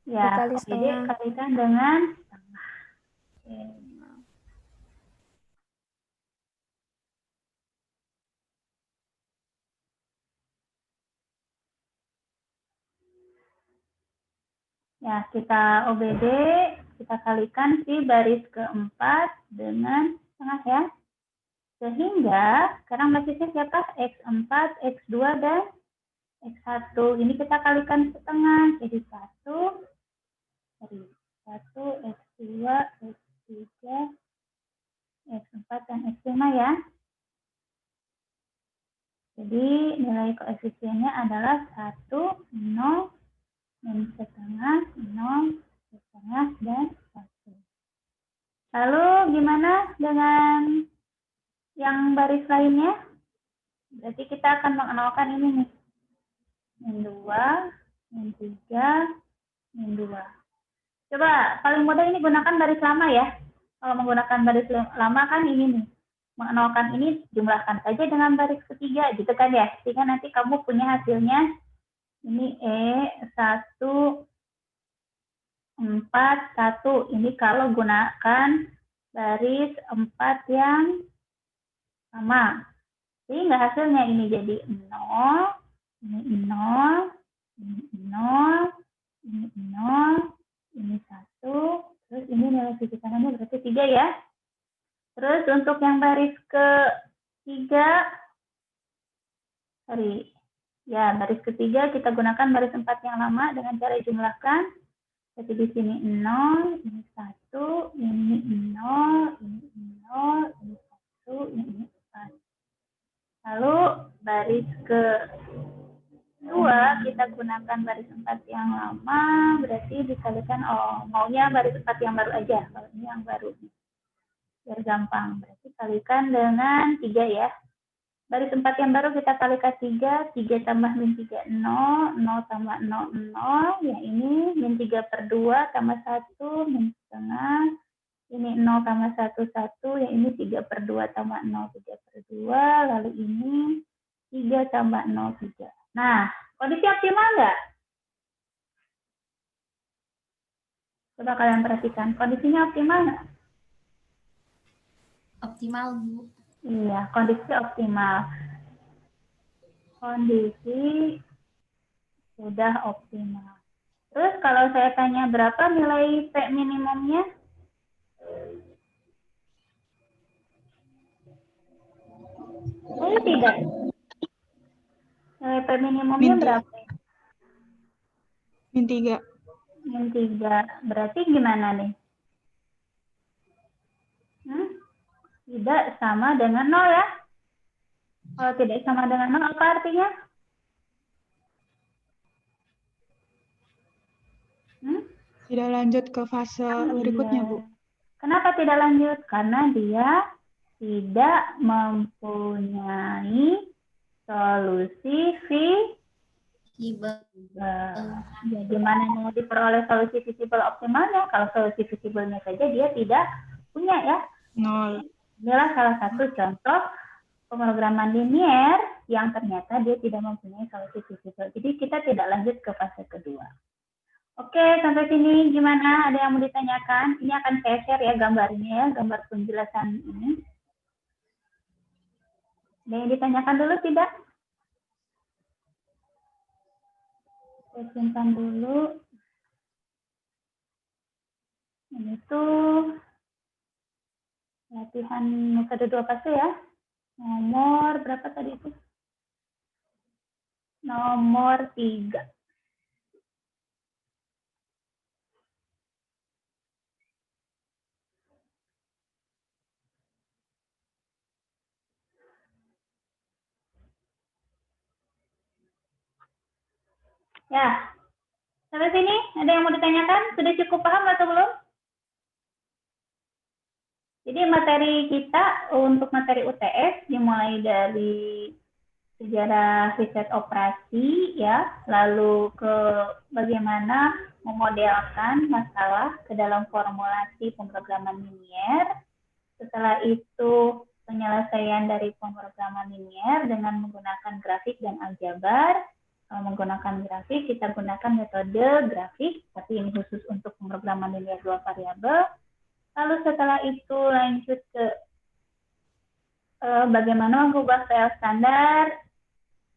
Speaker 1: Ya,
Speaker 2: Dikali
Speaker 1: jadi
Speaker 2: setengah.
Speaker 1: kalikan dengan setengah. Oke. Ya, kita OBD, kita kalikan si baris keempat dengan setengah ya. Sehingga, sekarang basisnya siapa? X4, X2, dan X1. Ini kita kalikan setengah, jadi 1, X2, X3, X4, dan X5 ya. Jadi, nilai koefisiennya adalah 1, 0, min setengah, 0, setengah, dan 1. Lalu gimana dengan yang baris lainnya? Berarti kita akan mengenalkan ini nih. Min 2, min 3, min 2. Coba paling mudah ini gunakan baris lama ya. Kalau menggunakan baris lama kan ini nih. Mengenalkan ini jumlahkan saja dengan baris ketiga gitu kan ya. Sehingga nanti kamu punya hasilnya. Ini E1, 4, 1. Ini kalau gunakan baris 4 yang sama. Sehingga hasilnya ini jadi 0, ini 0, ini 0, ini 0, ini 1. Terus ini nilai fisikaannya berarti 3 ya. Terus untuk yang baris ketiga, ya, baris ketiga kita gunakan baris 4 yang lama dengan cara jumlahkan. Jadi di sini 0, ini 1, ini 0, ini 0, ini 1, ini 4. Lalu baris kedua kita gunakan baris 4 yang lama, berarti dikalikan, maunya baris 4 yang baru aja, kalau ini yang baru. Biar gampang, berarti kalikan dengan 3 ya. Baris 4 yang baru kita kalikan 3, 3 tambah min 3, 0, 0 tambah 0, 0, yang ini min 3 per 2 tambah 1, min setengah, ini 0 tambah 1, 1, yang ini 3 per 2 tambah 0, 3 per 2, lalu ini 3 tambah 0, 3. Nah, kondisi optimal nggak? Coba kalian perhatikan, kondisinya optimal nggak?
Speaker 5: Optimal, Bu.
Speaker 1: Iya, kondisi optimal. Kondisi sudah optimal. Terus kalau saya tanya berapa nilai P minimumnya? Oh, tidak. Nilai P minimumnya
Speaker 8: Min
Speaker 1: berapa?
Speaker 8: Min 3.
Speaker 1: Min 3. Berarti gimana nih? Tidak sama dengan 0 ya? Kalau tidak sama dengan 0, apa artinya?
Speaker 8: Tidak lanjut ke fase berikutnya, Bu.
Speaker 1: Kenapa tidak lanjut? Karena dia tidak mempunyai solusi visible. Ya, gimana mau diperoleh solusi visible optimalnya? Kalau solusi visible-nya saja dia tidak punya ya.
Speaker 8: 0.
Speaker 1: Inilah salah satu contoh pemrograman linier yang ternyata dia tidak mempunyai solusi visible. Jadi kita tidak lanjut ke fase kedua. Oke, sampai sini gimana? Ada yang mau ditanyakan? Ini akan saya share ya gambarnya ya, gambar penjelasan ini. Ada yang ditanyakan dulu tidak? simpan dulu. Ini tuh latihan metode 2 fase ya. Nomor berapa tadi itu? Nomor 3. Ya, sampai sini ada yang mau ditanyakan? Sudah cukup paham atau belum? Jadi materi kita untuk materi UTS dimulai dari sejarah riset operasi ya, lalu ke bagaimana memodelkan masalah ke dalam formulasi pemrograman linier. Setelah itu penyelesaian dari pemrograman linier dengan menggunakan grafik dan aljabar. Kalau menggunakan grafik, kita gunakan metode grafik, tapi ini khusus untuk pemrograman linier 2 variabel. Lalu setelah itu lanjut ke bagaimana mengubah PL standar,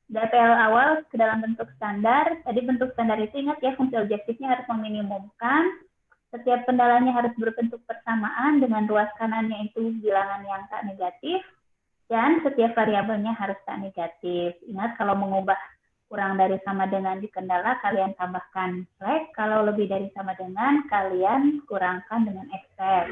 Speaker 1: PL awal ke dalam bentuk standar. Tadi bentuk standar itu ingat ya, fungsi objektifnya harus meminimumkan. Setiap kendalanya harus berbentuk persamaan dengan ruas kanannya itu bilangan yang tak negatif. Dan setiap variabelnya harus tak negatif. Ingat kalau mengubah kurang dari sama dengan di kendala, kalian tambahkan flag. Kalau lebih dari sama dengan, kalian kurangkan dengan excess.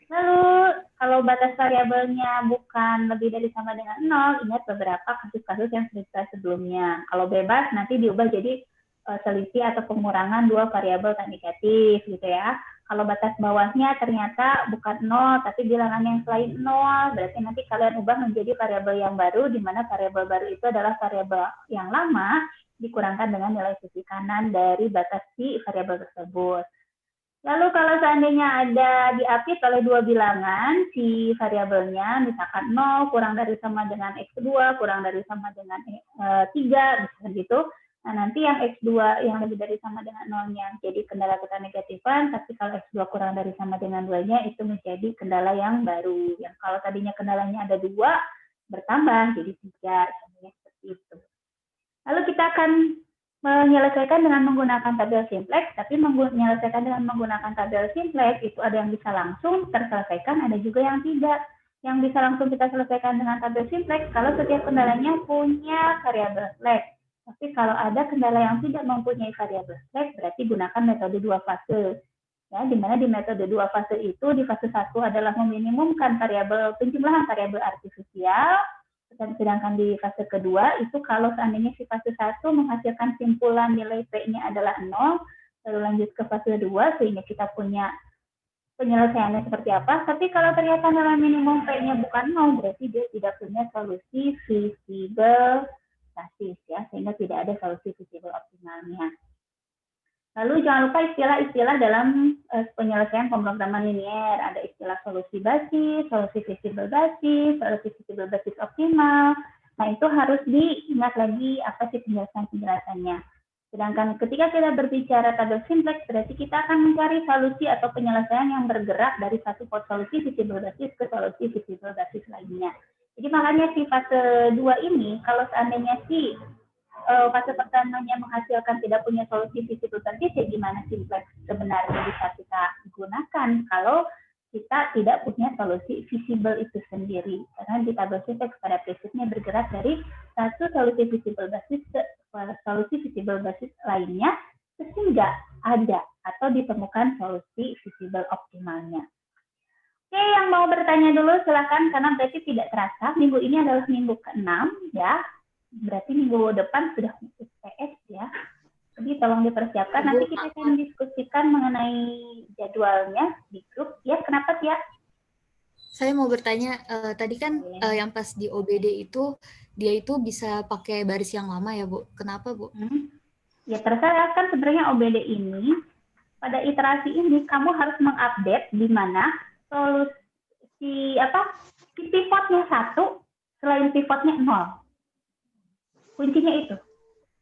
Speaker 1: Lalu, kalau batas variabelnya bukan lebih dari sama dengan 0, ingat beberapa kasus-kasus yang sudah sebelumnya. Kalau bebas, nanti diubah jadi selisih atau pengurangan 2 variabel tak negatif, gitu ya. Kalau batas bawahnya ternyata bukan 0, tapi bilangan yang selain 0, berarti nanti kalian ubah menjadi variabel yang baru, di mana variabel baru itu adalah variabel yang lama, dikurangkan dengan nilai sisi kanan dari batas si variabel tersebut. Lalu kalau seandainya ada diapit oleh 2 bilangan, si variabelnya, misalkan 0 kurang dari sama dengan X2, kurang dari sama dengan 3, misalkan gitu. Nah, nanti yang X2 yang lebih dari sama dengan 0-nya jadi kendala kita negatifan, tapi kalau X2 kurang dari sama dengan 2-nya itu menjadi kendala yang baru. Yang kalau tadinya kendalanya ada 2, bertambah jadi 3, seperti itu. Lalu kita akan menyelesaikan dengan menggunakan tabel simplex, tapi menyelesaikan dengan menggunakan tabel simplex itu ada yang bisa langsung terselesaikan, ada juga yang tidak. Yang bisa langsung kita selesaikan dengan tabel simplex kalau setiap kendalanya punya variabel flag. Tapi kalau ada kendala yang tidak mempunyai variabel flag, berarti gunakan metode 2 fase. Ya, di mana di metode 2 fase itu, di fase 1 adalah meminimumkan variabel penjumlahan variabel artifisial, sedangkan di fase kedua itu kalau seandainya si fase 1 menghasilkan simpulan nilai P-nya adalah 0, lalu lanjut ke fase 2 sehingga kita punya penyelesaiannya seperti apa. Tapi kalau ternyata nilai minimum P-nya bukan 0, berarti dia tidak punya solusi visible basis ya, sehingga tidak ada solusi visible optimalnya. Lalu jangan lupa istilah-istilah dalam penyelesaian pemrograman linier. Ada istilah solusi basis, solusi visible basis, solusi visible basis optimal. Nah, itu harus diingat lagi apa sih penjelasan-penjelasannya. Sedangkan ketika kita berbicara tabel simplex, berarti kita akan mencari solusi atau penyelesaian yang bergerak dari satu solusi visible basis ke solusi visible basis lainnya. Jadi makanya si fase 2 ini, kalau seandainya si fase pertamanya menghasilkan tidak punya solusi visible basis, ya gimana simplex sebenarnya bisa kita gunakan kalau kita tidak punya solusi visible itu sendiri. Karena di tabel simplex pada prinsipnya bergerak dari satu solusi visible basis ke solusi visible basis lainnya, sehingga ada atau ditemukan solusi visible optimalnya. Oke, yang mau bertanya dulu silakan, karena berarti tidak terasa minggu ini adalah minggu ke-6 ya. Berarti minggu depan sudah UTS ya. Jadi tolong dipersiapkan. Nanti kita akan diskusikan mengenai jadwalnya di grup. Ya, kenapa ya?
Speaker 5: Saya mau bertanya, tadi kan yang pas di OBD itu, dia itu bisa pakai baris yang lama ya, Bu? Kenapa, Bu?
Speaker 1: Ya, terserah kan sebenarnya OBD ini, pada iterasi ini kamu harus mengupdate di mana solusi pivotnya 1, selain pivotnya 0. Kuncinya itu.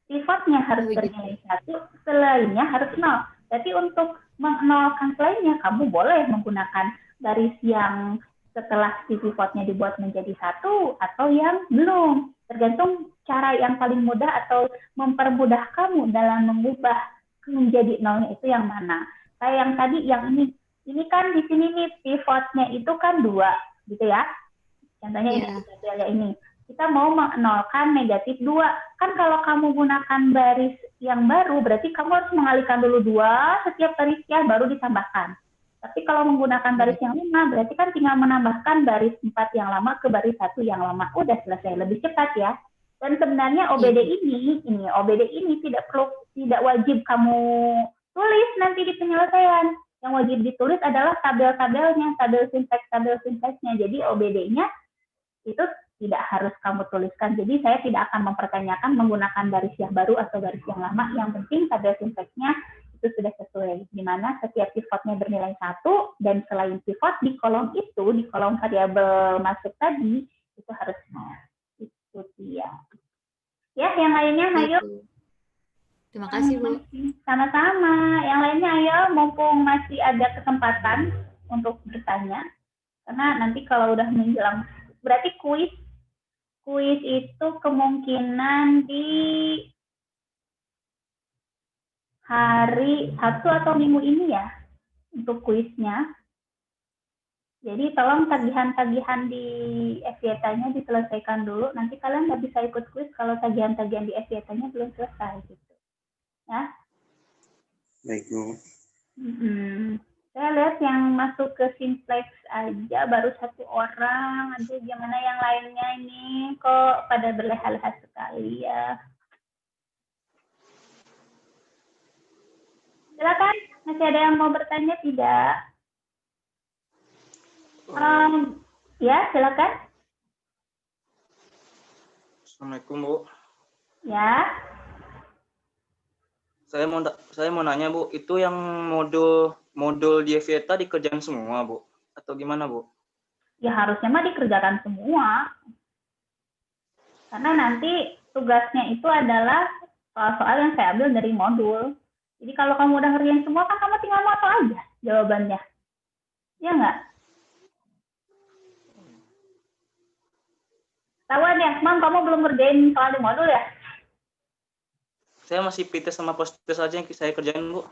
Speaker 1: Pivotnya harus bernilai 1, selainnya harus 0. Jadi untuk menolkan selainnya, kamu boleh menggunakan garis yang setelah si pivotnya dibuat menjadi 1 atau yang belum. tergantung cara yang paling mudah atau mempermudah kamu dalam mengubah menjadi nolnya itu yang mana. Kayak yang tadi, yang ini kan di sini nih pivotnya itu kan 2, gitu ya. Contohnya ini. Kita mau menolkan negatif 2. Kan kalau kamu gunakan baris yang baru, berarti kamu harus mengalihkan dulu 2 setiap barisnya, baru ditambahkan. Tapi kalau menggunakan baris yang 5, berarti kan tinggal menambahkan baris 4 yang lama ke baris 1 yang lama. Udah selesai, lebih cepat ya. Dan sebenarnya OBD ini tidak wajib kamu tulis nanti di penyelesaian. Yang wajib ditulis adalah tabel-tabelnya, tabel sintaksnya. Jadi OBD-nya itu tidak harus kamu tuliskan. Jadi saya tidak akan mempertanyakan menggunakan baris yang baru atau baris yang lama. Yang penting tabel sintaksnya itu sudah sesuai. Di mana setiap pivotnya bernilai 1, dan selain pivot di kolom itu, di kolom variabel masuk tadi, itu harus itu dia. Ya, yang lainnya ayo.
Speaker 5: Terima kasih, Bu.
Speaker 1: Sama-sama. Yang lainnya ayo, mumpung masih ada kesempatan untuk bertanya. Karena nanti kalau udah menjelang, berarti kuis itu kemungkinan di hari Sabtu atau Minggu ini ya, untuk kuisnya. Jadi tolong tagihan-tagihan di FYP-nya diselesaikan dulu. Nanti kalian nggak bisa ikut kuis kalau tagihan-tagihan di FYP-nya belum selesai gitu. Ya.
Speaker 6: Baik, Bu.
Speaker 1: Saya lihat yang masuk ke Simplex aja baru 1 orang. Aduh, gimana yang lainnya ini? Kok pada berleha-leha sekali ya? Silakan, masih ada yang mau bertanya tidak? Ya, silakan.
Speaker 9: Assalamualaikum, Bu.
Speaker 1: Ya.
Speaker 9: Saya mau nanya, Bu, itu yang modul di Evieta dikerjain semua, Bu? Atau gimana, Bu?
Speaker 1: Ya harusnya mah dikerjakan semua. Karena nanti tugasnya itu adalah soal-soal yang saya ambil dari modul. Jadi kalau kamu udah ngerjain semua, kan kamu tinggal moto aja jawabannya. Ya nggak? Tawan ya, Mam, kamu belum ngerjain soal di modul ya?
Speaker 9: Saya masih pretest sama post-test aja yang saya kerjain, Bu.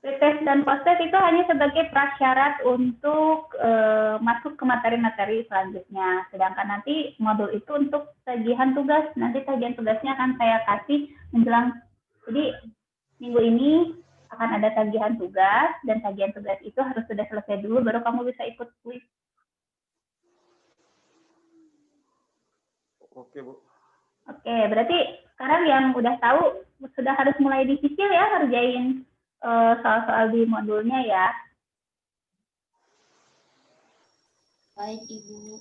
Speaker 1: Pretest dan post-test itu hanya sebagai prasyarat untuk masuk ke materi-materi selanjutnya. Sedangkan nanti modul itu untuk tagihan tugas. Nanti tagihan tugasnya akan saya kasih menjelang. Jadi minggu ini akan ada tagihan tugas, dan tagihan tugas itu harus sudah selesai dulu, baru kamu bisa ikut kuis.
Speaker 9: Oke, Bu.
Speaker 1: Oke, berarti sekarang yang udah tahu sudah harus mulai dicicil ya, ngerjain soal-soal di modulnya ya.
Speaker 5: Baik, Ibu.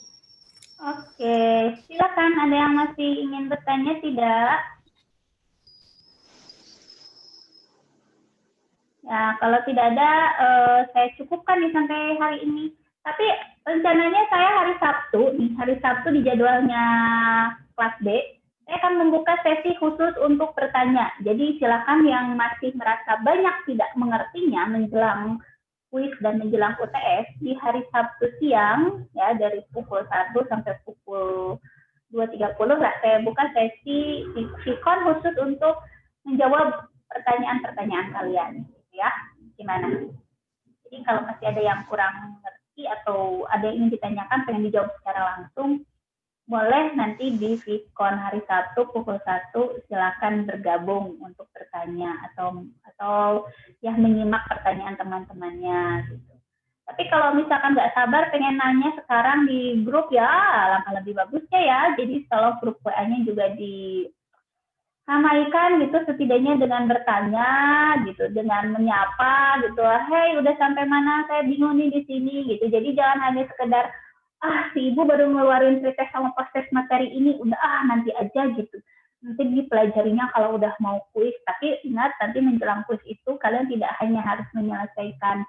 Speaker 1: Oke, silakan, ada yang masih ingin bertanya tidak? Ya, kalau tidak ada, saya cukupkan nih sampai hari ini. Tapi rencananya saya hari Sabtu di jadwalnya kelas B, saya akan membuka sesi khusus untuk bertanya. Jadi silakan yang masih merasa banyak tidak mengertinya menjelang kuis dan menjelang UTS di hari Sabtu siang, ya dari pukul 1 sampai pukul 2.30 lah, saya buka sesi Sikon khusus untuk menjawab pertanyaan-pertanyaan kalian, ya. Gimana? Jadi kalau masih ada yang kurang ngerti atau ada yang ingin ditanyakan, pengen dijawab secara langsung, boleh nanti di Sikon hari Sabtu pukul 1 silakan bergabung untuk bertanya atau ya menyimak pertanyaan teman-temannya gitu. Tapi kalau misalkan nggak sabar pengen nanya sekarang di grup, ya alangkah lebih bagusnya ya. Jadi kalau grup WA-nya juga diramaikan gitu, setidaknya dengan bertanya gitu, dengan menyapa gitu. Hei, udah sampai mana? Saya bingung nih di sini gitu. Jadi jangan hanya sekedar si ibu baru ngeluarin pretest sama post-test materi ini, udah nanti aja gitu. Nanti dipelajarinya kalau udah mau kuis. Tapi ingat, nanti menjelang kuis itu kalian tidak hanya harus menyelesaikan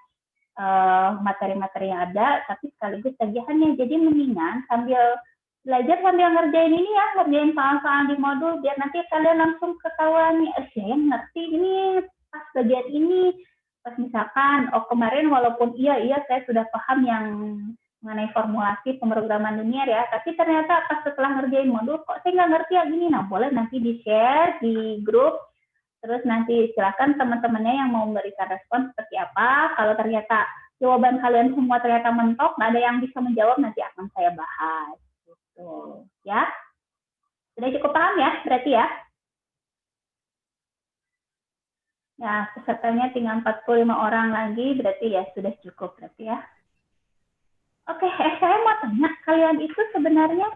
Speaker 1: materi-materi yang ada, tapi sekaligus tagihannya. Jadi mendingan sambil belajar sambil ngerjain ini ya, ngerjain soal-soal di modul, biar nanti kalian langsung ketahuan nih, saya ngerti ini pas bagian ini. Pas misalkan, kemarin walaupun iya saya sudah paham yang mengenai formulasi pemrograman linear ya. Tapi ternyata pas setelah ngerjain modul, kok saya nggak ngerti ya gini. Nah, boleh nanti di-share di grup. Terus nanti silakan teman-temannya yang mau memberikan respon seperti apa. Kalau ternyata jawaban kalian semua ternyata mentok, nggak ada yang bisa menjawab, nanti akan saya bahas. Gitu. Ya. Sudah cukup paham ya, berarti ya? Ya, pesertanya tinggal 45 orang lagi, berarti ya sudah cukup berarti ya. Oke, saya mau tanya, kalian itu sebenarnya